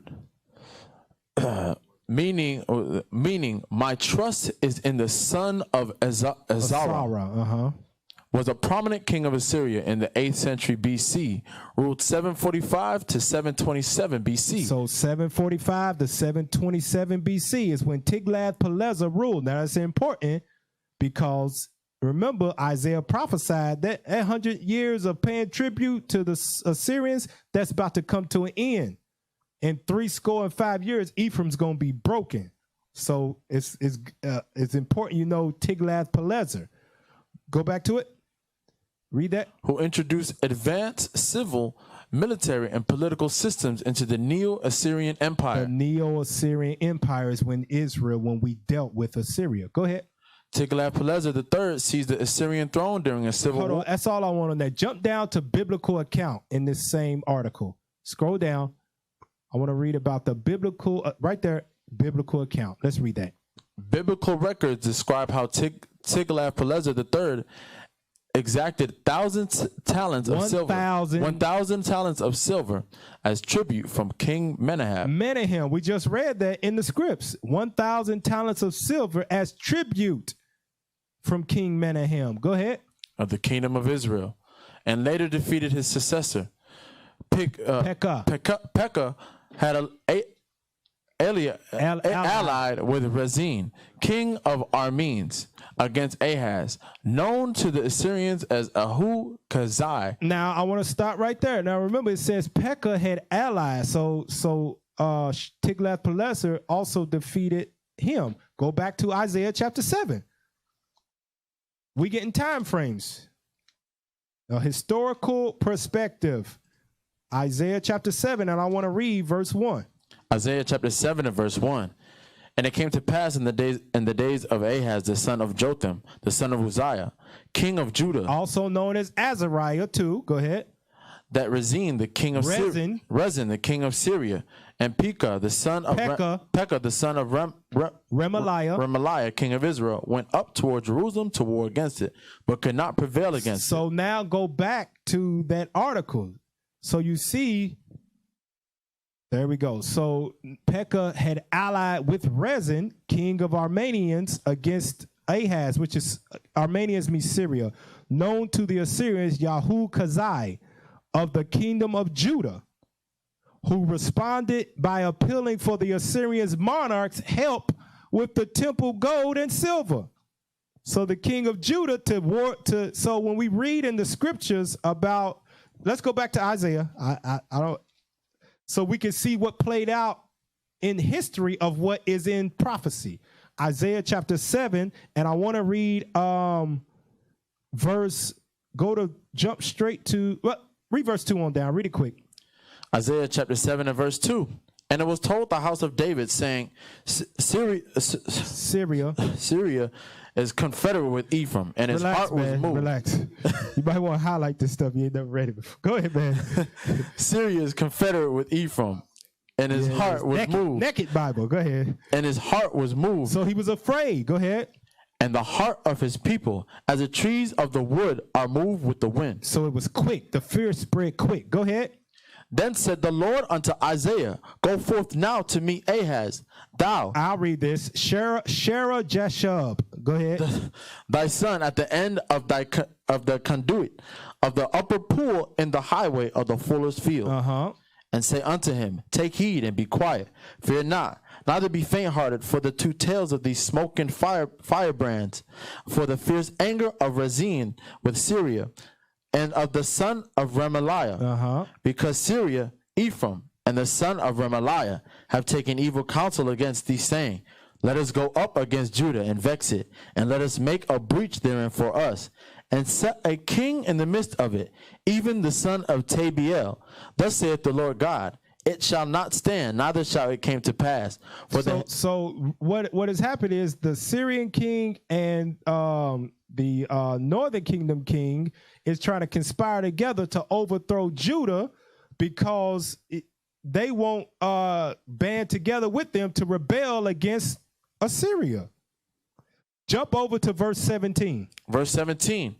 C: meaning my trust is in the son of Azara. Was a prominent king of Assyria in the 8th century BC, ruled 745 to 727 BC.
B: So 745 to 727 BC is when Tiglath-Pileser ruled. Now that's important because remember Isaiah prophesied that 100 years of paying tribute to the Assyrians, that's about to come to an end. In 65 years, Ephraim's going to be broken. So it's important you know Tiglath-Pileser. Go back to it. Read that.
C: Who introduced advanced civil, military, and political systems into the Neo-Assyrian Empire.
B: The Neo-Assyrian Empire is when we dealt with Assyria. Go ahead.
C: Tiglath-Pileser III seized the Assyrian throne during a civil war.
B: That's all I want on that. Jump down to biblical account in this same article. Scroll down. I want to read about the biblical, right there, biblical account. Let's read that.
C: Biblical records describe how Tiglath-Pileser III exacted 1,000 talents of silver, 1,000 talents of silver as tribute from King Menahem.
B: Menahem, we just read that in the scripts. 1,000 talents of silver as tribute from King Menahem. Go ahead.
C: Of the kingdom of Israel, and later defeated his successor. Pekah had allied with Rezin, king of Armenes, against Ahaz, known to the Assyrians as Ahu-Kazai.
B: Now, I want to stop right there. Now, remember, it says Pekah had allies. So Tiglath-Pileser also defeated him. Go back to Isaiah chapter 7. We getting time frames. A historical perspective. Isaiah chapter 7, and I want to read verse 1.
C: Isaiah chapter 7 and verse 1. And it came to pass in the days of Ahaz, the son of Jotham, the son of Uzziah, king of Judah,
B: Also known as Azariah, too. Go ahead.
C: that Rezin, the king of
B: Rezin.
C: Rezin, the king of Syria, and Pekah, the son of
B: Pekah,
C: the son of
B: Remaliah,
C: king of Israel, went up toward Jerusalem to war against it, but could not prevail against it.
B: So now go back to that article. So you see, there we go. So Pekah had allied with Rezin, king of Armenians, against Ahaz, which is Armenians means Syria, known to the Assyrians, Yahu-Kazai of the kingdom of Judah, who responded by appealing for the Assyrians monarch's help with the temple gold and silver. So the king of Judah so when we read in the scriptures about, let's go back to Isaiah. I don't, so we can see what played out in history of what is in prophecy. Isaiah chapter 7, and I want to read jump straight to, read verse 2 on down, read it quick.
C: Isaiah chapter 7 and verse 2. And it was told the house of David, saying, Syria is confederate with Ephraim, and his heart was moved.
B: Relax. You might want to highlight this stuff. You ain't never read it before. Go ahead, man.
C: Syria is confederate with Ephraim, and his heart was moved.
B: Naked Bible. Go ahead.
C: And his heart was moved.
B: So he was afraid. Go ahead.
C: And the heart of his people, as the trees of the wood, are moved with the wind.
B: So it was quick. The fear spread quick. Go ahead.
C: Then said the Lord unto Isaiah, Go forth now to meet Ahaz,
B: I'll read this. Shera-Jashub. Go ahead.
C: Thy son at the end of the conduit of the upper pool in the highway of the fuller's field. And say unto him, Take heed and be quiet. Fear not, neither be faint-hearted for the two tails of these smoking firebrands, for the fierce anger of Rezin with Syria, and of the son of Remaliah, because Syria, Ephraim, and the son of Remaliah have taken evil counsel against thee, saying, Let us go up against Judah and vex it, and let us make a breach therein for us, and set a king in the midst of it, even the son of Tabiel. Thus saith the Lord God, It shall not stand, neither shall it come to pass.
B: So what has happened is the Syrian king and the northern kingdom king is trying to conspire together to overthrow Judah because they won't band together with them to rebel against Assyria. Jump over to verse 17.
C: Verse 17.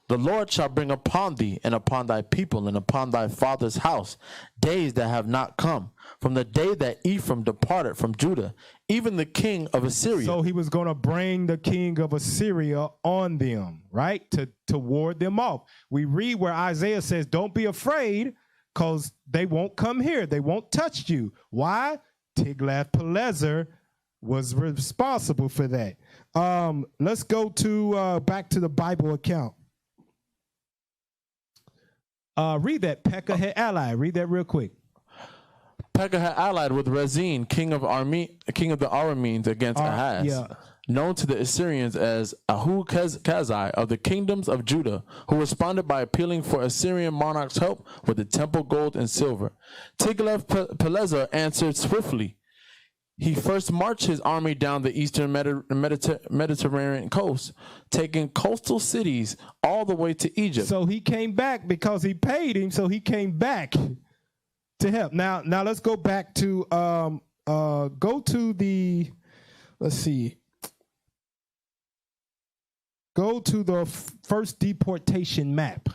C: The Lord shall bring upon thee and upon thy people and upon thy father's house days that have not come, from the day that Ephraim departed from Judah, even the king of Assyria.
B: So he was going to bring the king of Assyria on them, right, to ward them off. We read where Isaiah says, don't be afraid, because they won't come here. They won't touch you. Why? Tiglath-Pileser was responsible for that. Let's go to back to the Bible account. Read that. Pekah had allied. Read that real quick.
C: Pekah had allied with Rezin, king of the Arameans, against Ahaz, known to the Assyrians as Yahu-Kazai of the kingdoms of Judah, who responded by appealing for Assyrian monarch's help with the temple gold and silver. Tiglath-Pileser answered swiftly. He first marched his army down the eastern Mediterranean coast, taking coastal cities all the way to Egypt.
B: So he came back because he paid him, so he came back to help. Now let's go back to Go to the first deportation map.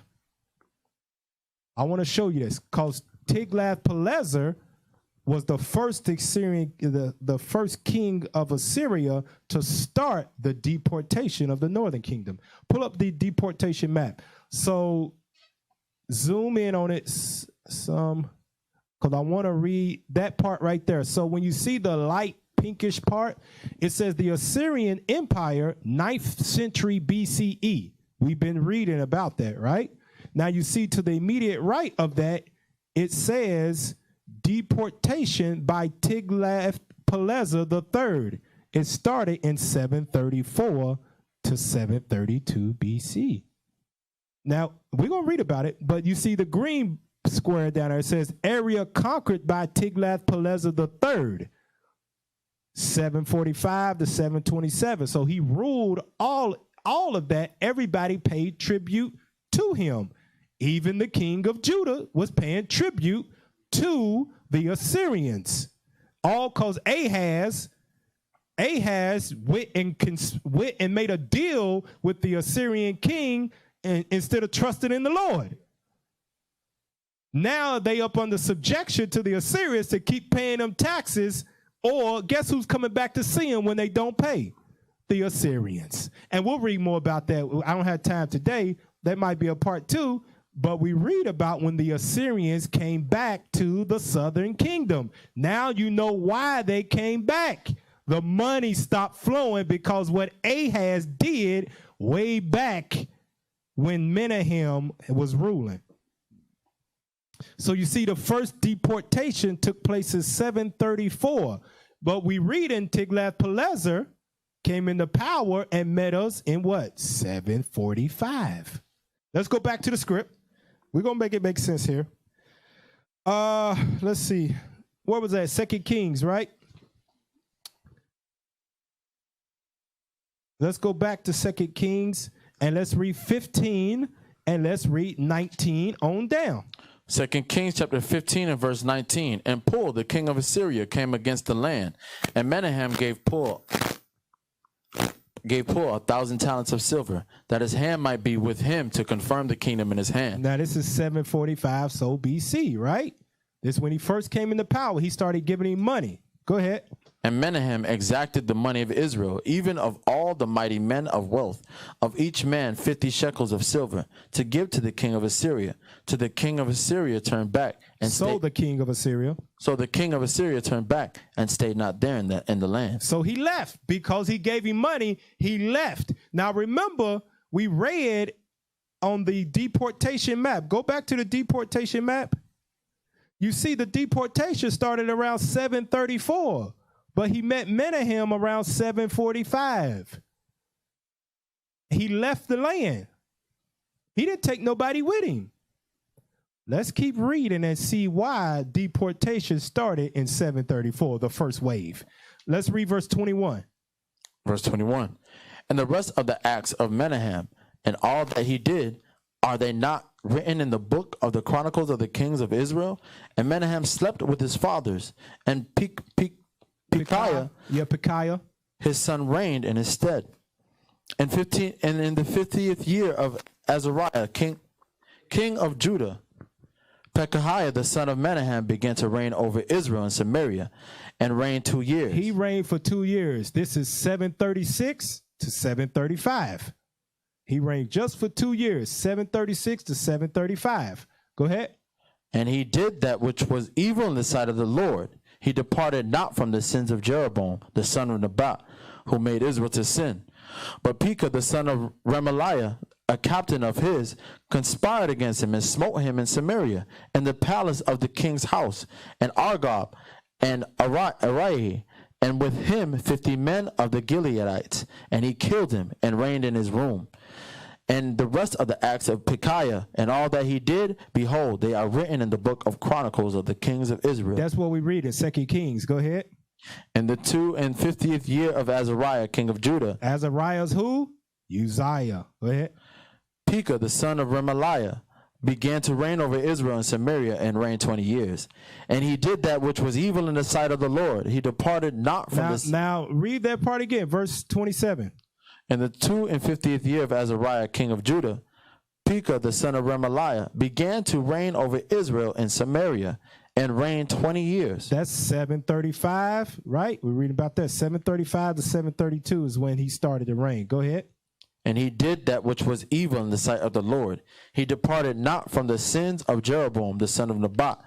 B: I want to show you this because Tiglath-Pileser was the first Assyrian, the first king of Assyria to start the deportation of the northern kingdom. Pull up the deportation map. So zoom in on it some, because I want to read that part right there. So when you see the light pinkish part, it says the Assyrian Empire, 9th century BCE. We've been reading about that, right? Now you see to the immediate right of that, it says deportation by Tiglath-Pileser III. It started in 734 to 732 BC. Now, we're going to read about it, but you see the green square down there. It says area conquered by Tiglath-Pileser III. 745 to 727. So he ruled all of that. Everybody paid tribute to him. Even the king of Judah was paying tribute to the Assyrians. All because Ahaz went and made a deal with the Assyrian king and instead of trusting in the Lord. Now they up under subjection to the Assyrians to keep paying them taxes, or guess who's coming back to see them when they don't pay? The Assyrians. And we'll read more about that. I don't have time today. That might be a part 2, but we read about when the Assyrians came back to the southern kingdom. Now you know why they came back. The money stopped flowing because what Ahaz did way back when Menahem was ruling. So you see, the first deportation took place in 734. But we read in Tiglath-Pileser came into power and met us in what? 745. Let's go back to the script. We're going to make it make sense here. Let's see. What was that? 2 Kings, right? Let's go back to 2 Kings and let's read 15 and let's read 19 on down.
C: 2 Kings chapter 15 and verse 19. And Pul, the king of Assyria, came against the land, and Menahem gave Pul 1,000 talents of silver, that his hand might be with him to confirm the kingdom in his hand.
B: Now this is 745 so BC, right? This when he first came into power, he started giving him money. Go ahead.
C: And Menahem exacted the money of Israel, even of all the mighty men of wealth, of each man 50 shekels of silver, to give to the king of Assyria. To the king of Assyria turned back and
B: the king of Assyria.
C: So the king of Assyria turned back and stayed not there in the land.
B: So he left because he gave him money. He left. Now remember, we read on the deportation map. Go back to the deportation map. You see the deportation started around 734. But he met Menahem around 745. He left the land. He didn't take nobody with him. Let's keep reading and see why deportation started in 734, the first wave. Let's read verse 21.
C: Verse 21. And the rest of the acts of Menahem and all that he did, are they not written in the book of the Chronicles of the Kings of Israel? And Menahem slept with his fathers, and Pekahiah, his son, reigned in his stead. And in the 50th year of Azariah, king of Judah, Pekahiah, the son of Menahem, began to reign over Israel and Samaria, and reigned 2 years.
B: He reigned for 2 years. This is 736 to 735. He reigned just for 2 years, 736 to 735. Go ahead.
C: And he did that which was evil in the sight of the Lord. He departed not from the sins of Jeroboam, the son of Nebat, who made Israel to sin. But Pekah, the son of Remaliah, a captain of his, conspired against him and smote him in Samaria, in the palace of the king's house, and Argob, and Arieh, and with him 50 men of the Gileadites. And he killed him and reigned in his room. And the rest of the acts of Pekahiah and all that he did, behold, they are written in the book of Chronicles of the Kings of Israel.
B: That's what we read in 2 Kings. Go ahead.
C: In the 52nd year of Azariah, king of Judah.
B: Azariah's who? Uzziah. Go ahead.
C: Pekah, the son of Remaliah, began to reign over Israel and Samaria, and reigned 20 years. And he did that which was evil in the sight of the Lord. He departed not from
B: Now read that part again, verse 27.
C: In the 52nd year of Azariah, king of Judah, Pekah, the son of Remaliah, began to reign over Israel and Samaria, and reigned 20 years.
B: That's 735, right? We're reading about that. 735 to 732 is when he started to reign. Go ahead.
C: And he did that which was evil in the sight of the Lord. He departed not from the sins of Jeroboam, the son of Nebat,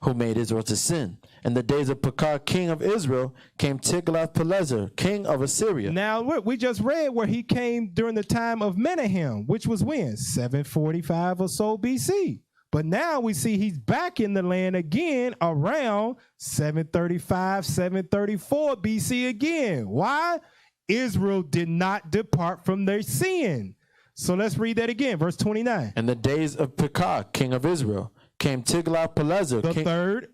C: who made Israel to sin. In the days of Pekah, king of Israel, came Tiglath-Pileser, king of Assyria.
B: Now, we just read where he came during the time of Menahem, which was when? 745 or so BC. But now we see he's back in the land again around 735, 734 BC again. Why? Israel did not depart from their sin. So let's read that again, verse 29.
C: In the days of Pekah, king of Israel, came Tiglath-Pileser,
B: the third,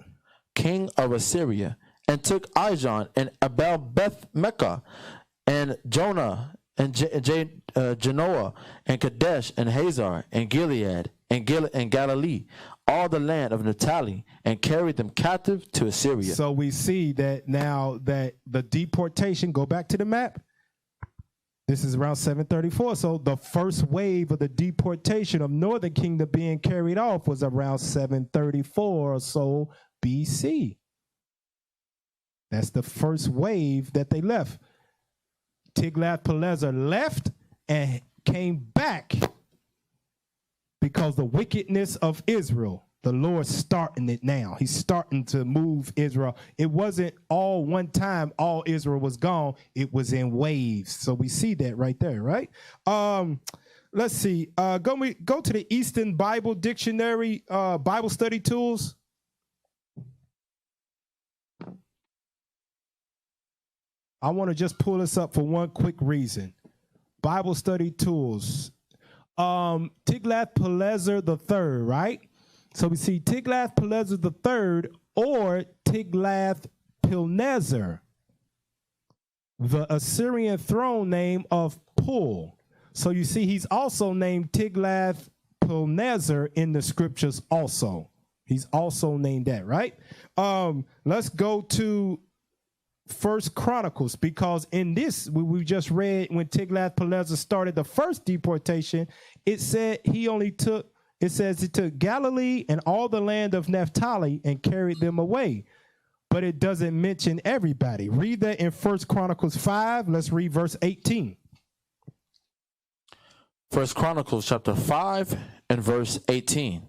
C: king of Assyria, and took Ijon and Abel Beth Mecca and Jonah and Genoa and Kadesh and Hazar and Gilead and Galilee, all the land of Naphtali, and carried them captive to Assyria.
B: So we see that now that the deportation, go back to the map. This is around 734. So the first wave of the deportation of Northern Kingdom being carried off was around 734 or so BC. That's the first wave that they left. Tiglath-Pileser left and came back because the wickedness of Israel. The Lord's starting it now. He's starting to move Israel. It wasn't all one time, all Israel was gone. It was in waves. So we see that right there, right? Let's see. Go to the Eastern Bible Dictionary, Bible study tools. I want to just pull this up for one quick reason. Bible study tools. Tiglath-Pileser III, right? So we see Tiglath-Pileser III or Tiglath-Pilneser, the Assyrian throne name of Pul. So you see he's also named Tiglath-Pilneser in the scriptures also. He's also named that, right? Let's go to First Chronicles, because in this, we just read when Tiglath-Pileser started the first deportation, it said it says he took Galilee and all the land of Naphtali and carried them away. But it doesn't mention everybody. Read that in First Chronicles 5. Let's read verse 18.
C: First Chronicles chapter 5 and verse 18.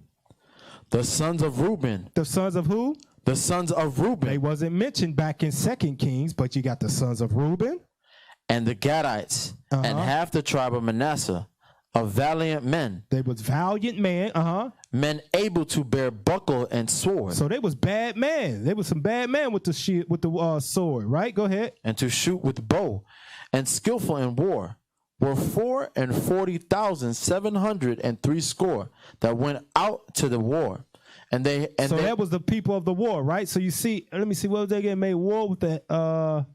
C: The sons of Reuben.
B: The sons of who?
C: The sons of Reuben.
B: They wasn't mentioned back in 2 Kings, but you got the sons of Reuben.
C: And the Gadites and half the tribe of Manasseh, of valiant men.
B: They was valiant men,
C: Men able to bear buckle and sword.
B: So they was bad men. They was some bad men with the sword, right? Go ahead.
C: And to shoot with bow, and skillful in war, were 44,760 that went out to the war.
B: That was the people of the war, right? So you see, let me see, what was they getting made war with that?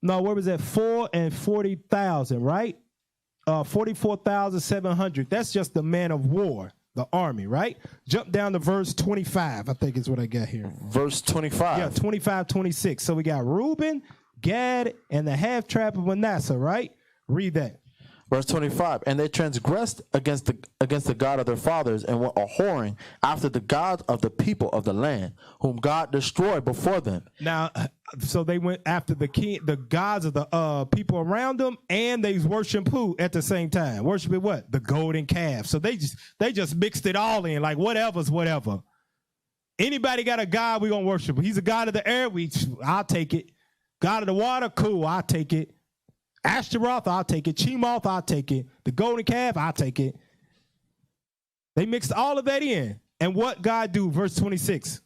B: No, where was that? 40,000, right? 44,700. That's just the man of war, the army, right? Jump down to verse 25, I think is what I got here.
C: Verse 25.
B: Yeah, 25, 26. So we got Reuben, Gad, and the half tribe of Manasseh, right? Read that.
C: Verse 25, and they transgressed against the God of their fathers and were a-whoring after the gods of the people of the land, whom God destroyed before them.
B: Now, so they went after the gods of the people around them, and they worshiped who at the same time? Worshiping what? The golden calf. So they just mixed it all in, like whatever's whatever. Anybody got a God, we gonna worship. He's a God of the air, I'll take it. God of the water, cool, I'll take it. Ashtaroth, I'll take it. Chemoth, I'll take it. The golden calf, I'll take it. They mixed all of that in. And what God do? Verse 26.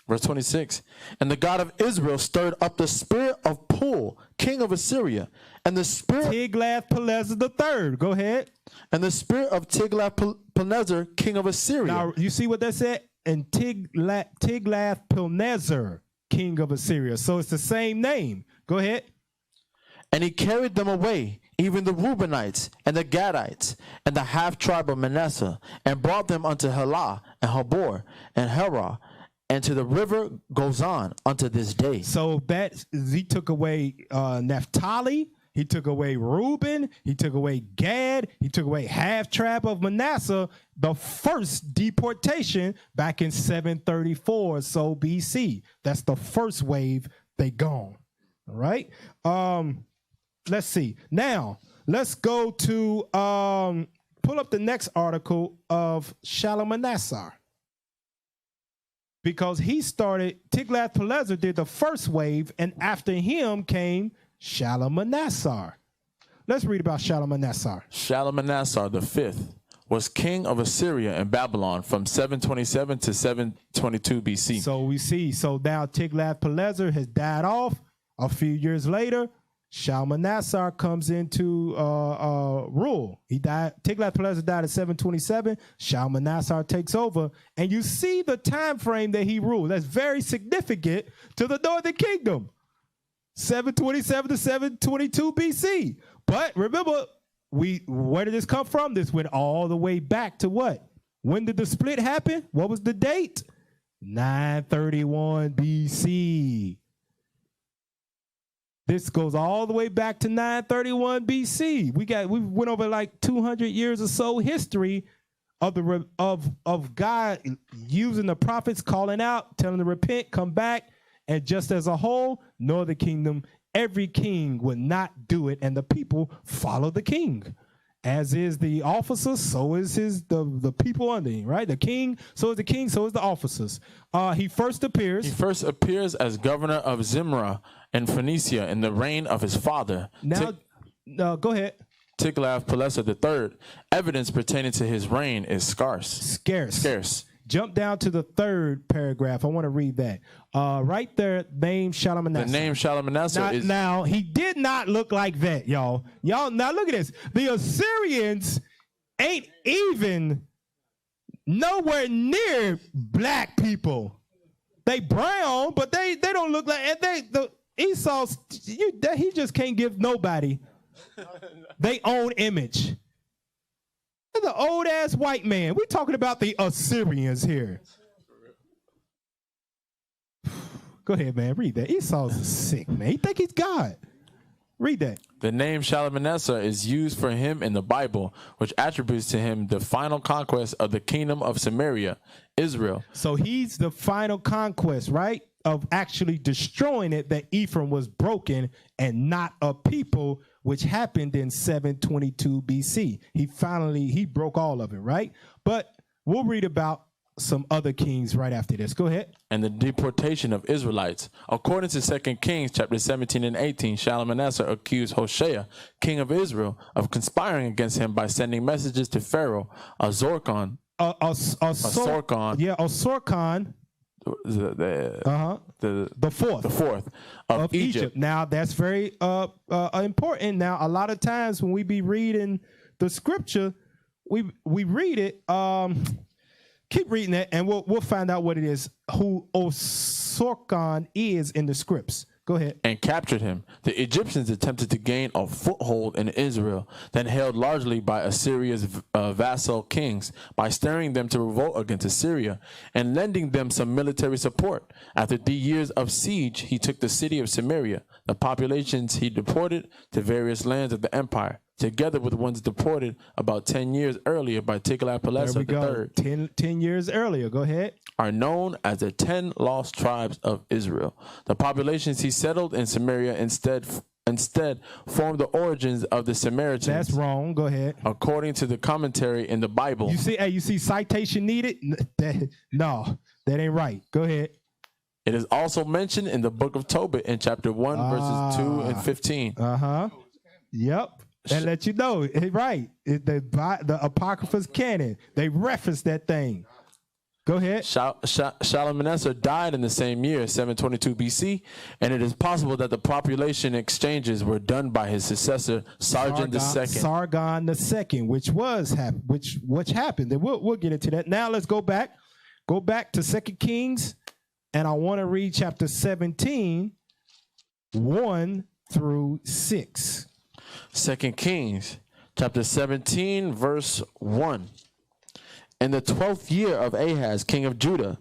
C: Verse 26. And the God of Israel stirred up the spirit of Pul, king of Assyria, and the spirit
B: Tiglath-Pileser III. Go ahead.
C: And the spirit of Tiglath-Pileser, king of Assyria.
B: Now, you see what that said? And Tiglath-Pileser, king of Assyria. So it's the same name. Go ahead.
C: And he carried them away, even the Reubenites and the Gadites and the half tribe of Manasseh, and brought them unto Helah and Habor and Herah, and to the river Gozan unto this day.
B: So he took away Naphtali, he took away Reuben, he took away Gad, he took away half tribe of Manasseh, the first deportation back in 734 or so BC. That's the first wave, they gone. All right. Let's see. Now, let's go to pull up the next article of Shalmaneser. Because he started, Tiglath-Pileser did the first wave, and after him came Shalmaneser. Let's read about Shalmaneser.
C: Shalmaneser the fifth was king of Assyria and Babylon from 727 to 722 BC.
B: So we see, so now Tiglath-Pileser has died off. A few years later, Shalmaneser comes into rule. He died. Tiglath-Pileser died at 727. Shalmaneser takes over, and you see the time frame that he ruled. That's very significant to the northern kingdom. 727 to 722 BC. But remember, where did this come from? This went all the way back to what? When did the split happen? What was the date? 931 BC. This goes all the way back to 931 BC. We went over like 200 years or so history of God using the prophets, calling out, telling them to repent, come back, and just as a whole, northern kingdom, every king would not do it, and the people follow the king. As is the officers, so is the people under him, right? The king, so is the king, so is the officers. He first appears
C: as governor of Zimra in Phoenicia in the reign of his father.
B: Now, go ahead.
C: Tiglath-Pileser III. Evidence pertaining to his reign is scarce.
B: Jump down to the third paragraph. I want to read that. Right there, name Shalmaneser.
C: The name Shalmaneser is...
B: Now, he did not look like that, y'all. Y'all, now look at this. The Assyrians ain't even nowhere near black people. They brown, but they don't look like... And Esau, he just can't give nobody their own image. The old ass white man. We're talking about the Assyrians here. Go ahead, man. Read that. Esau's sick, man. He think he's God. Read that.
C: The name Shalmaneser is used for him in the Bible, which attributes to him the final conquest of the kingdom of Samaria, Israel.
B: So he's the final conquest, right? Of actually destroying it, that Ephraim was broken and not a people, which happened in 722 BC. He broke all of it, right? But we'll read about some other kings right after this. Go ahead.
C: And the deportation of Israelites. According to 2 Kings chapter 17 and 18, Shalmaneser accused Hoshea, king of Israel, of conspiring against him by sending messages to Pharaoh, Azorkon. The fourth of Egypt.
B: Now that's very important. Now a lot of times when we be reading the scripture, we read it. Keep reading it, and we'll find out what it is. Who Osorkon is in the scripts. Go ahead.
C: And captured him. The Egyptians attempted to gain a foothold in Israel, then held largely by Assyria's vassal kings, by stirring them to revolt against Assyria and lending them some military support. After 3 years of siege, he took the city of Samaria. The populations he deported to various lands of the empire, together with ones deported about 10 years earlier by Tiglath-Pileser III.
B: 10 years earlier. Go ahead.
C: Are known as the 10 lost tribes of Israel. The populations he settled in Samaria instead formed the origins of the Samaritans.
B: That's wrong. Go ahead.
C: According to the commentary in the Bible.
B: You see citation needed? No, that ain't right. Go ahead.
C: It is also mentioned in the book of Tobit in chapter 1, verses 2 and 15.
B: Yep. And let you know, right. The Apocrypha's canon. They reference that thing. Go ahead.
C: Shalmaneser died in the same year, 722 BC, and it is possible that the population exchanges were done by his successor, Sargon II.
B: Sargon II, which happened. And we'll get into that. Now let's go back. Go back to 2 Kings, and I want to read chapter 17, 1 through 6.
C: 2 Kings, chapter 17, verse 1. In the 12th year of Ahaz, king of Judah,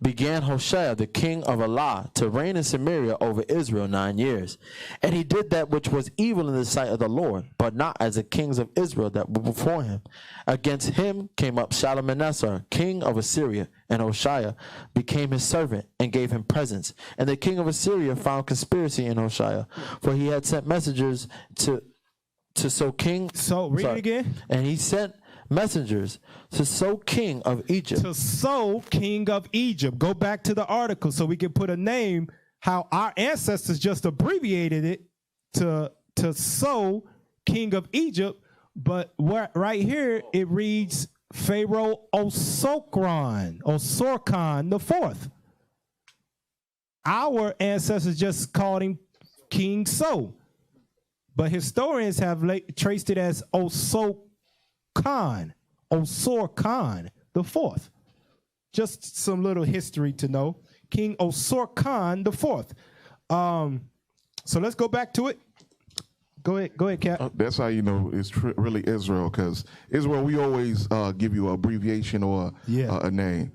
C: began Hoshea, the king of Elah, to reign in Samaria over Israel 9 years. And he did that which was evil in the sight of the Lord, but not as the kings of Israel that were before him. Against him came up Shalmaneser, king of Assyria, and Hoshea became his servant and gave him presents. And the king of Assyria found conspiracy in Hoshea, for he had sent messengers to sow king.
B: So read it again.
C: And he sent messengers to sow king of Egypt.
B: To sow king of Egypt. Go back to the article so we can put a name, how our ancestors just abbreviated it to sow king of Egypt. But right here it reads Pharaoh Osorkon IV. Our ancestors just called him King So. but historians have traced it as Osor Khan the fourth. Just some little history to know. King Osor Khan the fourth. So let's go back to it. Go ahead, Cap.
D: That's how you know it's really Israel, because Israel, we always give you an abbreviation or a name,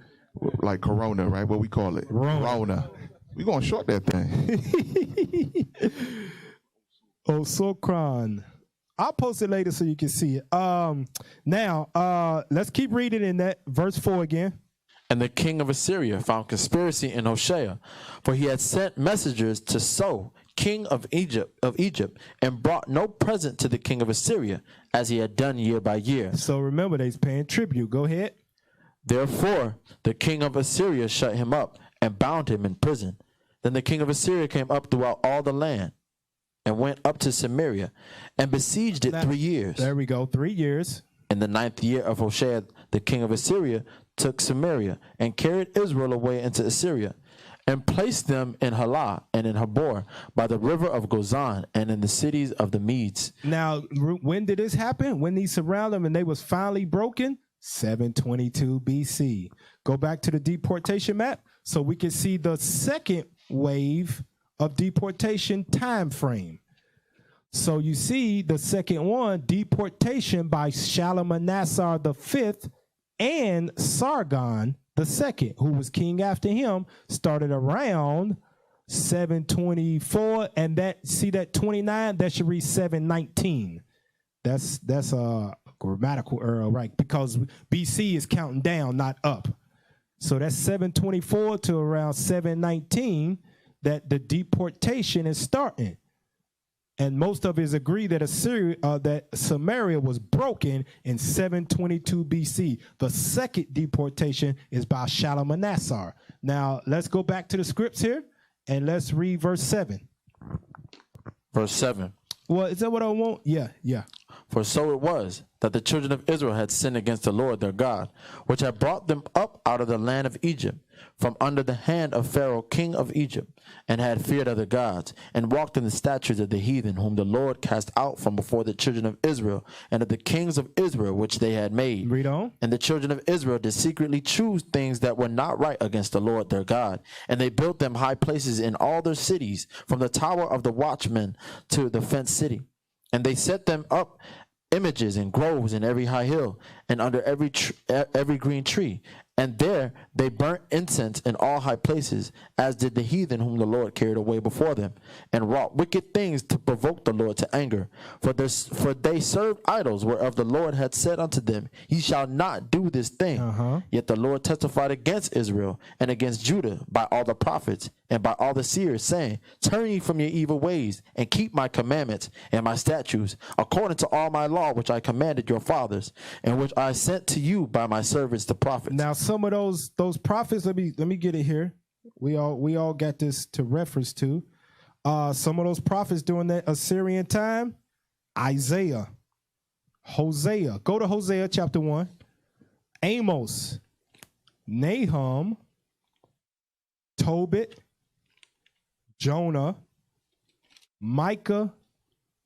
D: like Corona, right? What we call it, Corona. We're gonna short that thing.
B: Osor Khan. I'll post it later so you can see it. Now, let's keep reading in that verse 4 again.
C: And the king of Assyria found conspiracy in Hoshea, for he had sent messengers to So, king of Egypt, and brought no present to the king of Assyria, as he had done year by year.
B: So remember, they's paying tribute. Go ahead.
C: Therefore, the king of Assyria shut him up and bound him in prison. Then the king of Assyria came up throughout all the land and went up to Samaria and besieged it 3 years.
B: There we go, 3 years.
C: In the 9th year of Hoshea, the king of Assyria took Samaria and carried Israel away into Assyria and placed them in Halah and in Habor by the river of Gozan and in the cities of the Medes.
B: Now, when did this happen? When he surrounded them and they was finally broken? 722 BC. Go back to the deportation map so we can see the second wave of deportation time frame. So you see the second one, deportation by Shalmaneser V and Sargon II, who was king after him, started around 724, and that 29, that should read 719. That's a grammatical error, right? Because BC is counting down, not up. So that's 724 to around 719 that the deportation is starting. And most of us agree that that Samaria was broken in 722 BC. The second deportation is by Shalmaneser. Now, let's go back to the scripts here, and let's read verse 7.
C: Verse 7.
B: Well, is that what I want? Yeah.
C: For so it was that the children of Israel had sinned against the Lord their God, which had brought them up out of the land of Egypt, from under the hand of Pharaoh king of Egypt, and had feared other gods, and walked in the statutes of the heathen, whom the Lord cast out from before the children of Israel, and of the kings of Israel which they had made.
B: Read on.
C: And the children of Israel did secretly choose things that were not right against the Lord their God, and they built them high places in all their cities, from the tower of the watchman to the fenced city. And they set them up images and groves in every high hill and under every green tree. And there they burnt incense in all high places, as did the heathen whom the Lord carried away before them, and wrought wicked things to provoke the Lord to anger. For they served idols, whereof the Lord had said unto them, Ye shall not do this thing. Yet the Lord testified against Israel and against Judah by all the prophets and by all the seers, saying, Turn ye from your evil ways, and keep my commandments and my statutes, according to all my law which I commanded your fathers, and which I sent to you by my servants the prophets.
B: Now, some of those prophets, let me get it here. We all got this to reference to. Some of those prophets during that Assyrian time, Isaiah, Hosea. Go to Hosea chapter 1. Amos, Nahum, Tobit, Jonah, Micah,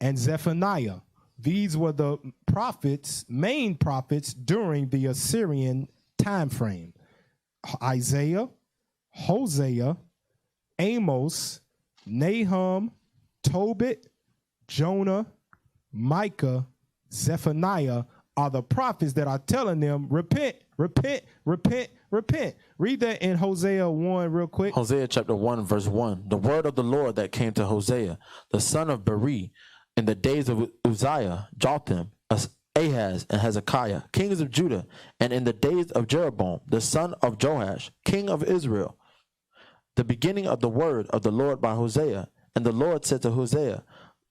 B: and Zephaniah. These were the prophets, main prophets during the Assyrian time frame. Isaiah, Hosea, Amos, Nahum, Tobit, Jonah, Micah, Zephaniah are the prophets that are telling them, repent, repent, repent, repent. Read that in Hosea 1 real quick.
C: Hosea chapter 1, verse 1. The word of the Lord that came to Hosea, the son of Beri, in the days of Uzziah, Jotham, Ahaz, and Hezekiah, kings of Judah, and in the days of Jeroboam, the son of Joash, king of Israel. The beginning of the word of the Lord by Hosea. And the Lord said to Hosea,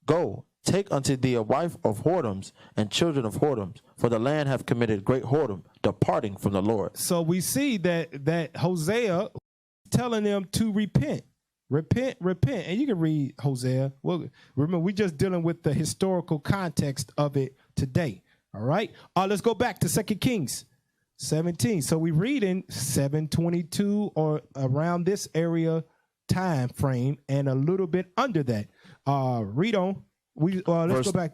C: Go, take unto thee a wife of whoredoms and children of whoredoms, for the land hath committed great whoredom, departing from the Lord.
B: So we see that Hosea telling them to repent. Repent, repent. And you can read Hosea. Well, remember, we're just dealing with the historical context of it today. All right. Let's go back to 2 Kings 17. So we read in 722 or around this area time frame and a little bit under that. Read on. Let's go back.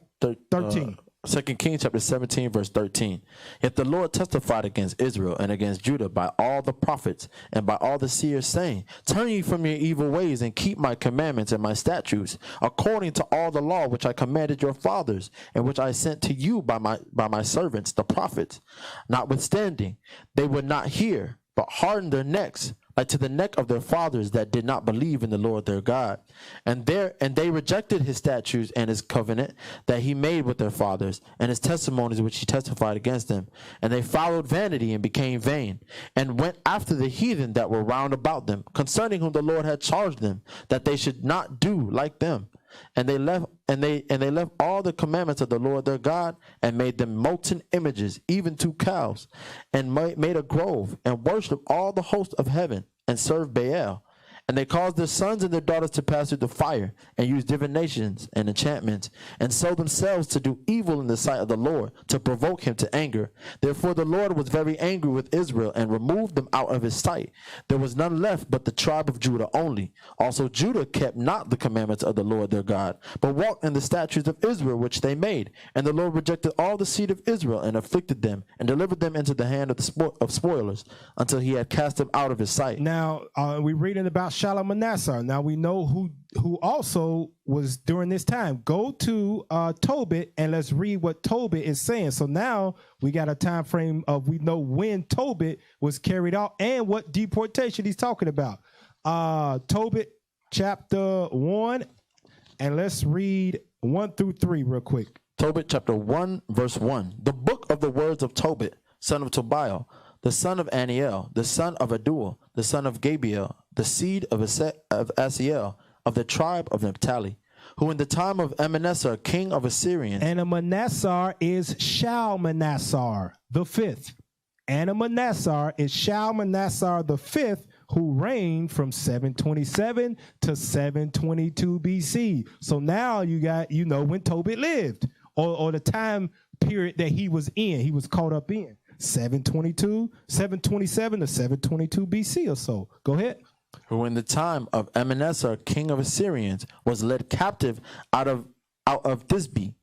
B: 13.
C: 2 Kings chapter 17, verse 13. Yet the Lord testified against Israel and against Judah by all the prophets and by all the seers, saying, Turn ye from your evil ways and keep my commandments and my statutes, according to all the law which I commanded your fathers, and which I sent to you by my servants, the prophets. Notwithstanding, they would not hear, but hardened their necks, like to the neck of their fathers that did not believe in the Lord their God. And they rejected his statutes and his covenant that he made with their fathers, and his testimonies which he testified against them. And they followed vanity and became vain, and went after the heathen that were round about them, concerning whom the Lord had charged them, that they should not do like them. And they left all the commandments of the Lord their God, and made them molten images, even to cows, and made a grove, and worshipped all the host of heaven, and served Baal. And they caused their sons and their daughters to pass through the fire, and use divinations and enchantments, and sold themselves to do evil in the sight of the Lord, to provoke him to anger. Therefore the Lord was very angry with Israel, and removed them out of his sight. There was none left but the tribe of Judah only. Also Judah kept not the commandments of the Lord their God, but walked in the statutes of Israel which they made. And the Lord rejected all the seed of Israel, and afflicted them, and delivered them into the hand of the spoilers, until he had cast them out of his sight.
B: Now, we're reading about Shalmaneser. Now we know who also was during this time. Go to Tobit and let's read what Tobit is saying. So now we got a time frame of, we know when Tobit was carried out and what deportation he's talking about. Tobit chapter 1, and let's read 1 through 3 real quick.
C: Tobit chapter 1, verse 1. The book of the words of Tobit, son of Tobiah, the son of Aniel, the son of Aduel, the son of Gabriel, the seed of Asiel, of the tribe of Naphtali, who in the time of Emanessar, king of Assyrians.
B: And Emanessar is Shalmaneser the fifth. And Emanessar is Shalmaneser the fifth, who reigned from 727 to 722 BC. So now you got, when Tobit lived, or the time period that he was caught up in. 727 to 722 BC or so. Go ahead.
C: Who in the time of Emanessar, king of Assyrians, was led captive out of Thisbe,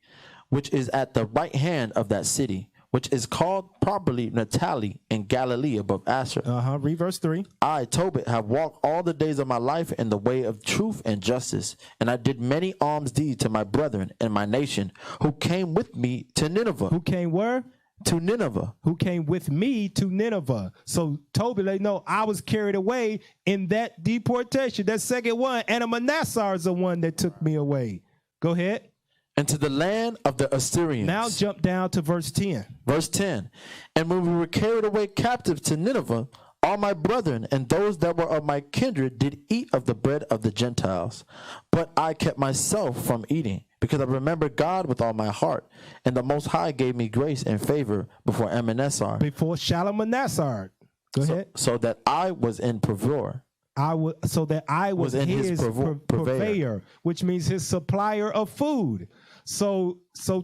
C: which is at the right hand of that city, which is called properly Naphtali in Galilee above Asher.
B: Read verse 3.
C: I, Tobit, have walked all the days of my life in the way of truth and justice, and I did many alms deeds to my brethren and my nation, who came with me to Nineveh.
B: Who came where?
C: To Nineveh.
B: Who came with me to Nineveh. So Tobit, they know I was carried away in that deportation, that second one. And Emanessar is the one that took me away. Go ahead.
C: And to the land of the Assyrians.
B: Now jump down to verse 10.
C: Verse 10. And when we were carried away captive to Nineveh, all my brethren and those that were of my kindred did eat of the bread of the Gentiles. But I kept myself from eating, because I remembered God with all my heart. And the Most High gave me grace and favor before Emanessar.
B: Before Shalmaneser. Go ahead.
C: So that I was in purveyor. I
B: was his purveyor, which means his supplier of food. So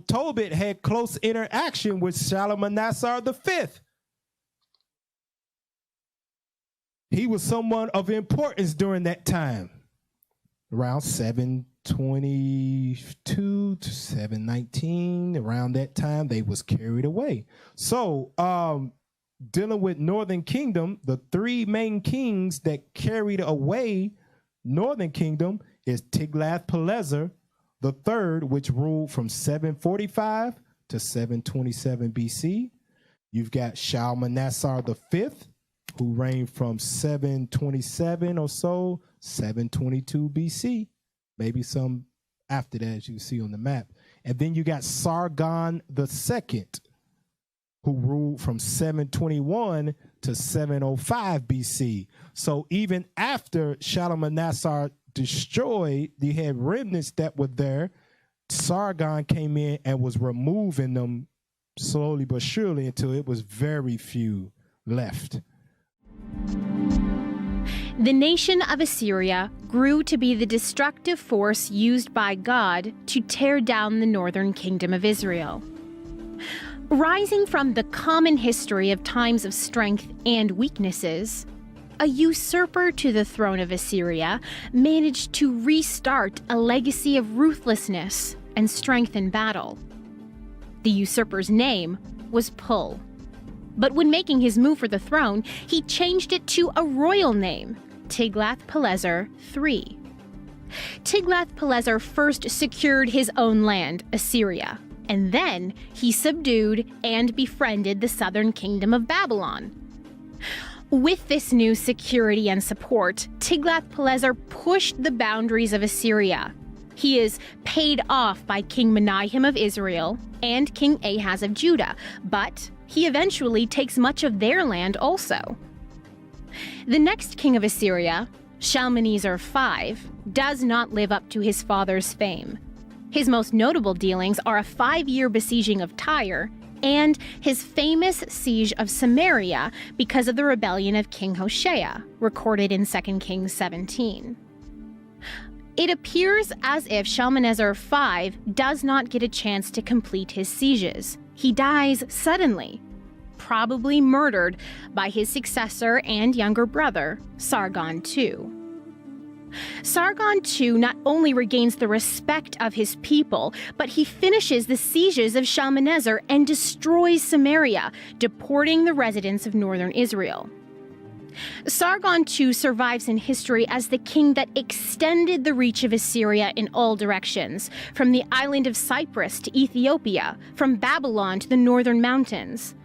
B: Tobit had close interaction with Shalmaneser the fifth. He was someone of importance during that time, around 722 to 719. Around that time, they was carried away. So, dealing with Northern Kingdom, the three main kings that carried away Northern Kingdom is Tiglath-Pileser the third, which ruled from 745 to 727 BC. You've got Shalmaneser the fifth, who reigned from 727 or so, 722 BC, maybe some after that, as you see on the map. And then you got Sargon the second, who ruled from 721 to 705 BC. So even after Shalmaneser destroyed, you had remnants that were there. Sargon came in and was removing them slowly but surely until it was very few left.
E: The nation of Assyria grew to be the destructive force used by God to tear down the northern kingdom of Israel. Rising from the common history of times of strength and weaknesses, a usurper to the throne of Assyria managed to restart a legacy of ruthlessness, and strength in battle. The usurper's name was Pul. But when making his move for the throne, he changed it to a royal name, Tiglath-Pileser III. Tiglath-Pileser first secured his own land, Assyria, and then he subdued and befriended the southern kingdom of Babylon. With this new security and support, Tiglath-Pileser pushed the boundaries of Assyria. He is paid off by King Menahem of Israel and King Ahaz of Judah, but he eventually takes much of their land also. The next king of Assyria, Shalmaneser V, does not live up to his father's fame. His most notable dealings are a 5-year besieging of Tyre and his famous siege of Samaria because of the rebellion of King Hoshea, recorded in 2 Kings 17. It appears as if Shalmaneser V does not get a chance to complete his sieges. He dies suddenly, probably murdered by his successor and younger brother, Sargon II. Sargon II not only regains the respect of his people, but he finishes the sieges of Shalmaneser and destroys Samaria, deporting the residents of northern Israel. Sargon II survives in history as the king that extended the reach of Assyria in all directions, from the island of Cyprus to Ethiopia, from Babylon to the northern mountains.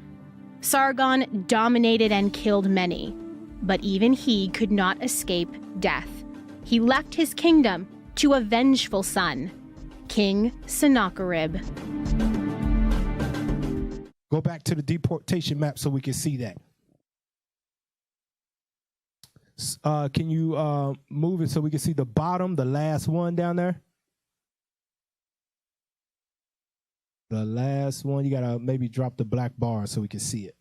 E: Sargon dominated and killed many, but even he could not escape death. He left his kingdom to a vengeful son, King Sennacherib.
B: Go back to the deportation map so we can see that. Can you move it so we can see the bottom, the last one down there? The last one, you gotta maybe drop the black bar so we can see it.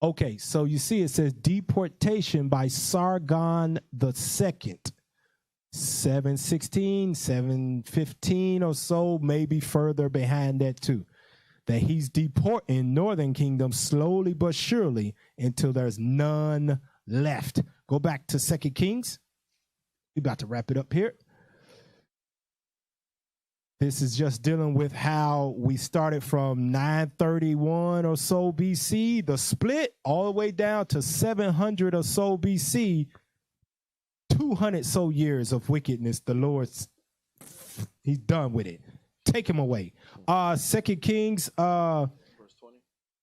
B: Okay, so you see it says deportation by Sargon II, 716, 715 or so, maybe further behind that too. That he's deporting northern kingdom slowly but surely until there's none left. Go back to 2 Kings. We're about to wrap it up here. This is just dealing with how we started from 931 or so BC, the split, all the way down to 700 or so BC, 200 so years of wickedness. The Lord's, he's done with it. Take him away. 2 Kings,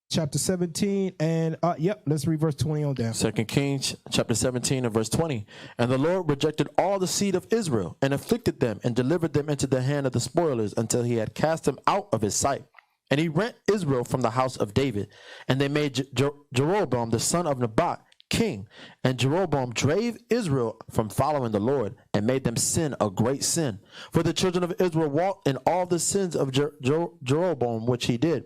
B: chapter 17, and let's read verse 20 on down.
C: 2 Kings chapter 17 and verse 20. And the Lord rejected all the seed of Israel and afflicted them and delivered them into the hand of the spoilers until he had cast them out of his sight. And he rent Israel from the house of David. And they made Jeroboam the son of Nebat king. And Jeroboam drave Israel from following the Lord and made them sin a great sin. For the children of Israel walked in all the sins of Jeroboam which he did.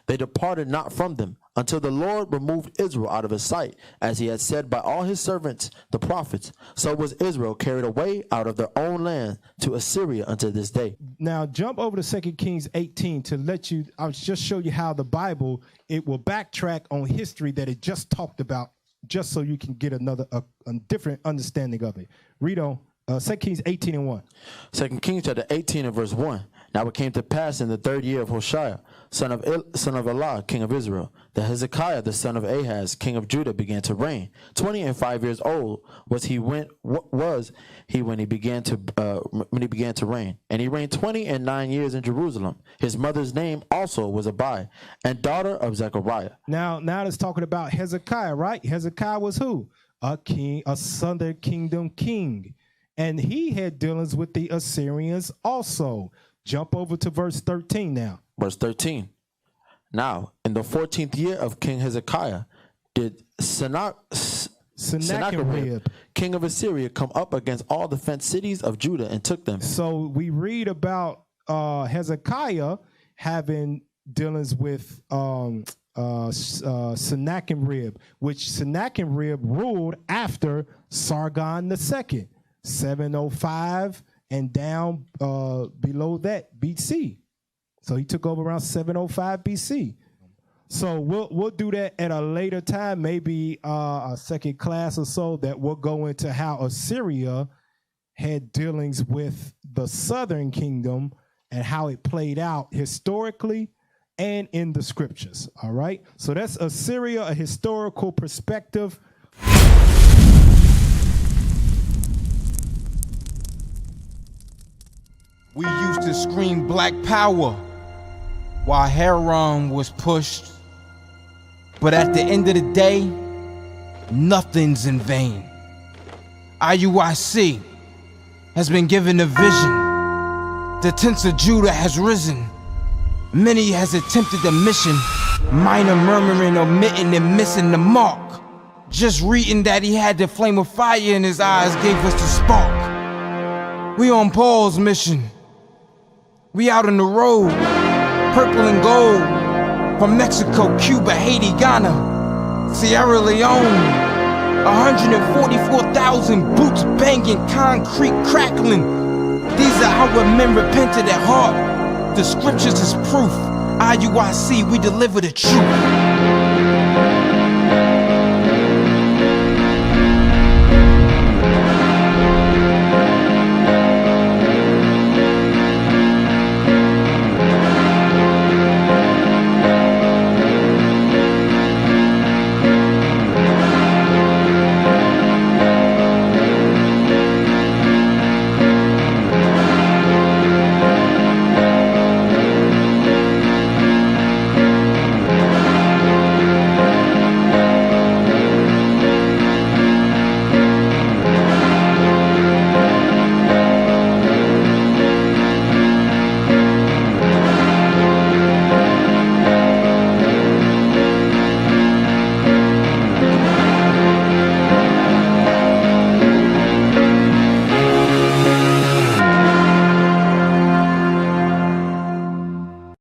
C: They departed not from them until the Lord removed Israel out of his sight, as he had said by all his servants, the prophets. So was Israel carried away out of their own land to Assyria unto this day.
B: Now jump over to 2 Kings 18 to let you, I'll just show you how the Bible, it will backtrack on history that it just talked about, just so you can get a different understanding of it. Read on 2 Kings 18 and 1. 2
C: Kings chapter 18 and verse 1. Now it came to pass in the 3rd year of Hoshea, son of Elah, king of Israel, that Hezekiah, the son of Ahaz, king of Judah, began to reign. 25 years old was he when he began to reign. And he reigned 29 years in Jerusalem. His mother's name also was Abi, and daughter of Zechariah.
B: Now it's talking about Hezekiah, right? Hezekiah was who? A king, a southern kingdom king. And he had dealings with the Assyrians also. Jump over to verse 13 now.
C: Verse 13. Now, in the 14th year of King Hezekiah, did Sennacherib, king of Assyria, come up against all the fenced cities of Judah and took them.
B: So we read about Hezekiah having dealings with Sennacherib, which Sennacherib ruled after Sargon II, 705 and down below that BC. So he took over around 705 BC. So we'll do that at a later time, maybe a second class or so, that we'll go into how Assyria had dealings with the southern kingdom and how it played out historically and in the scriptures. All right. So that's Assyria, a historical perspective.
F: We used to scream black power while Heron was pushed. But at the end of the day, nothing's in vain. IUIC has been given a vision. The tents of Judah has risen. Many has attempted the mission. Minor murmuring, omitting, and missing the mark. Just reading that he had the flame of fire in his eyes gave us the spark. We on Paul's mission. We out on the road, purple and gold. From Mexico, Cuba, Haiti, Ghana, Sierra Leone. 144,000 boots banging, concrete crackling. These are our men repented at heart. The scriptures is proof. IUIC, we deliver the truth.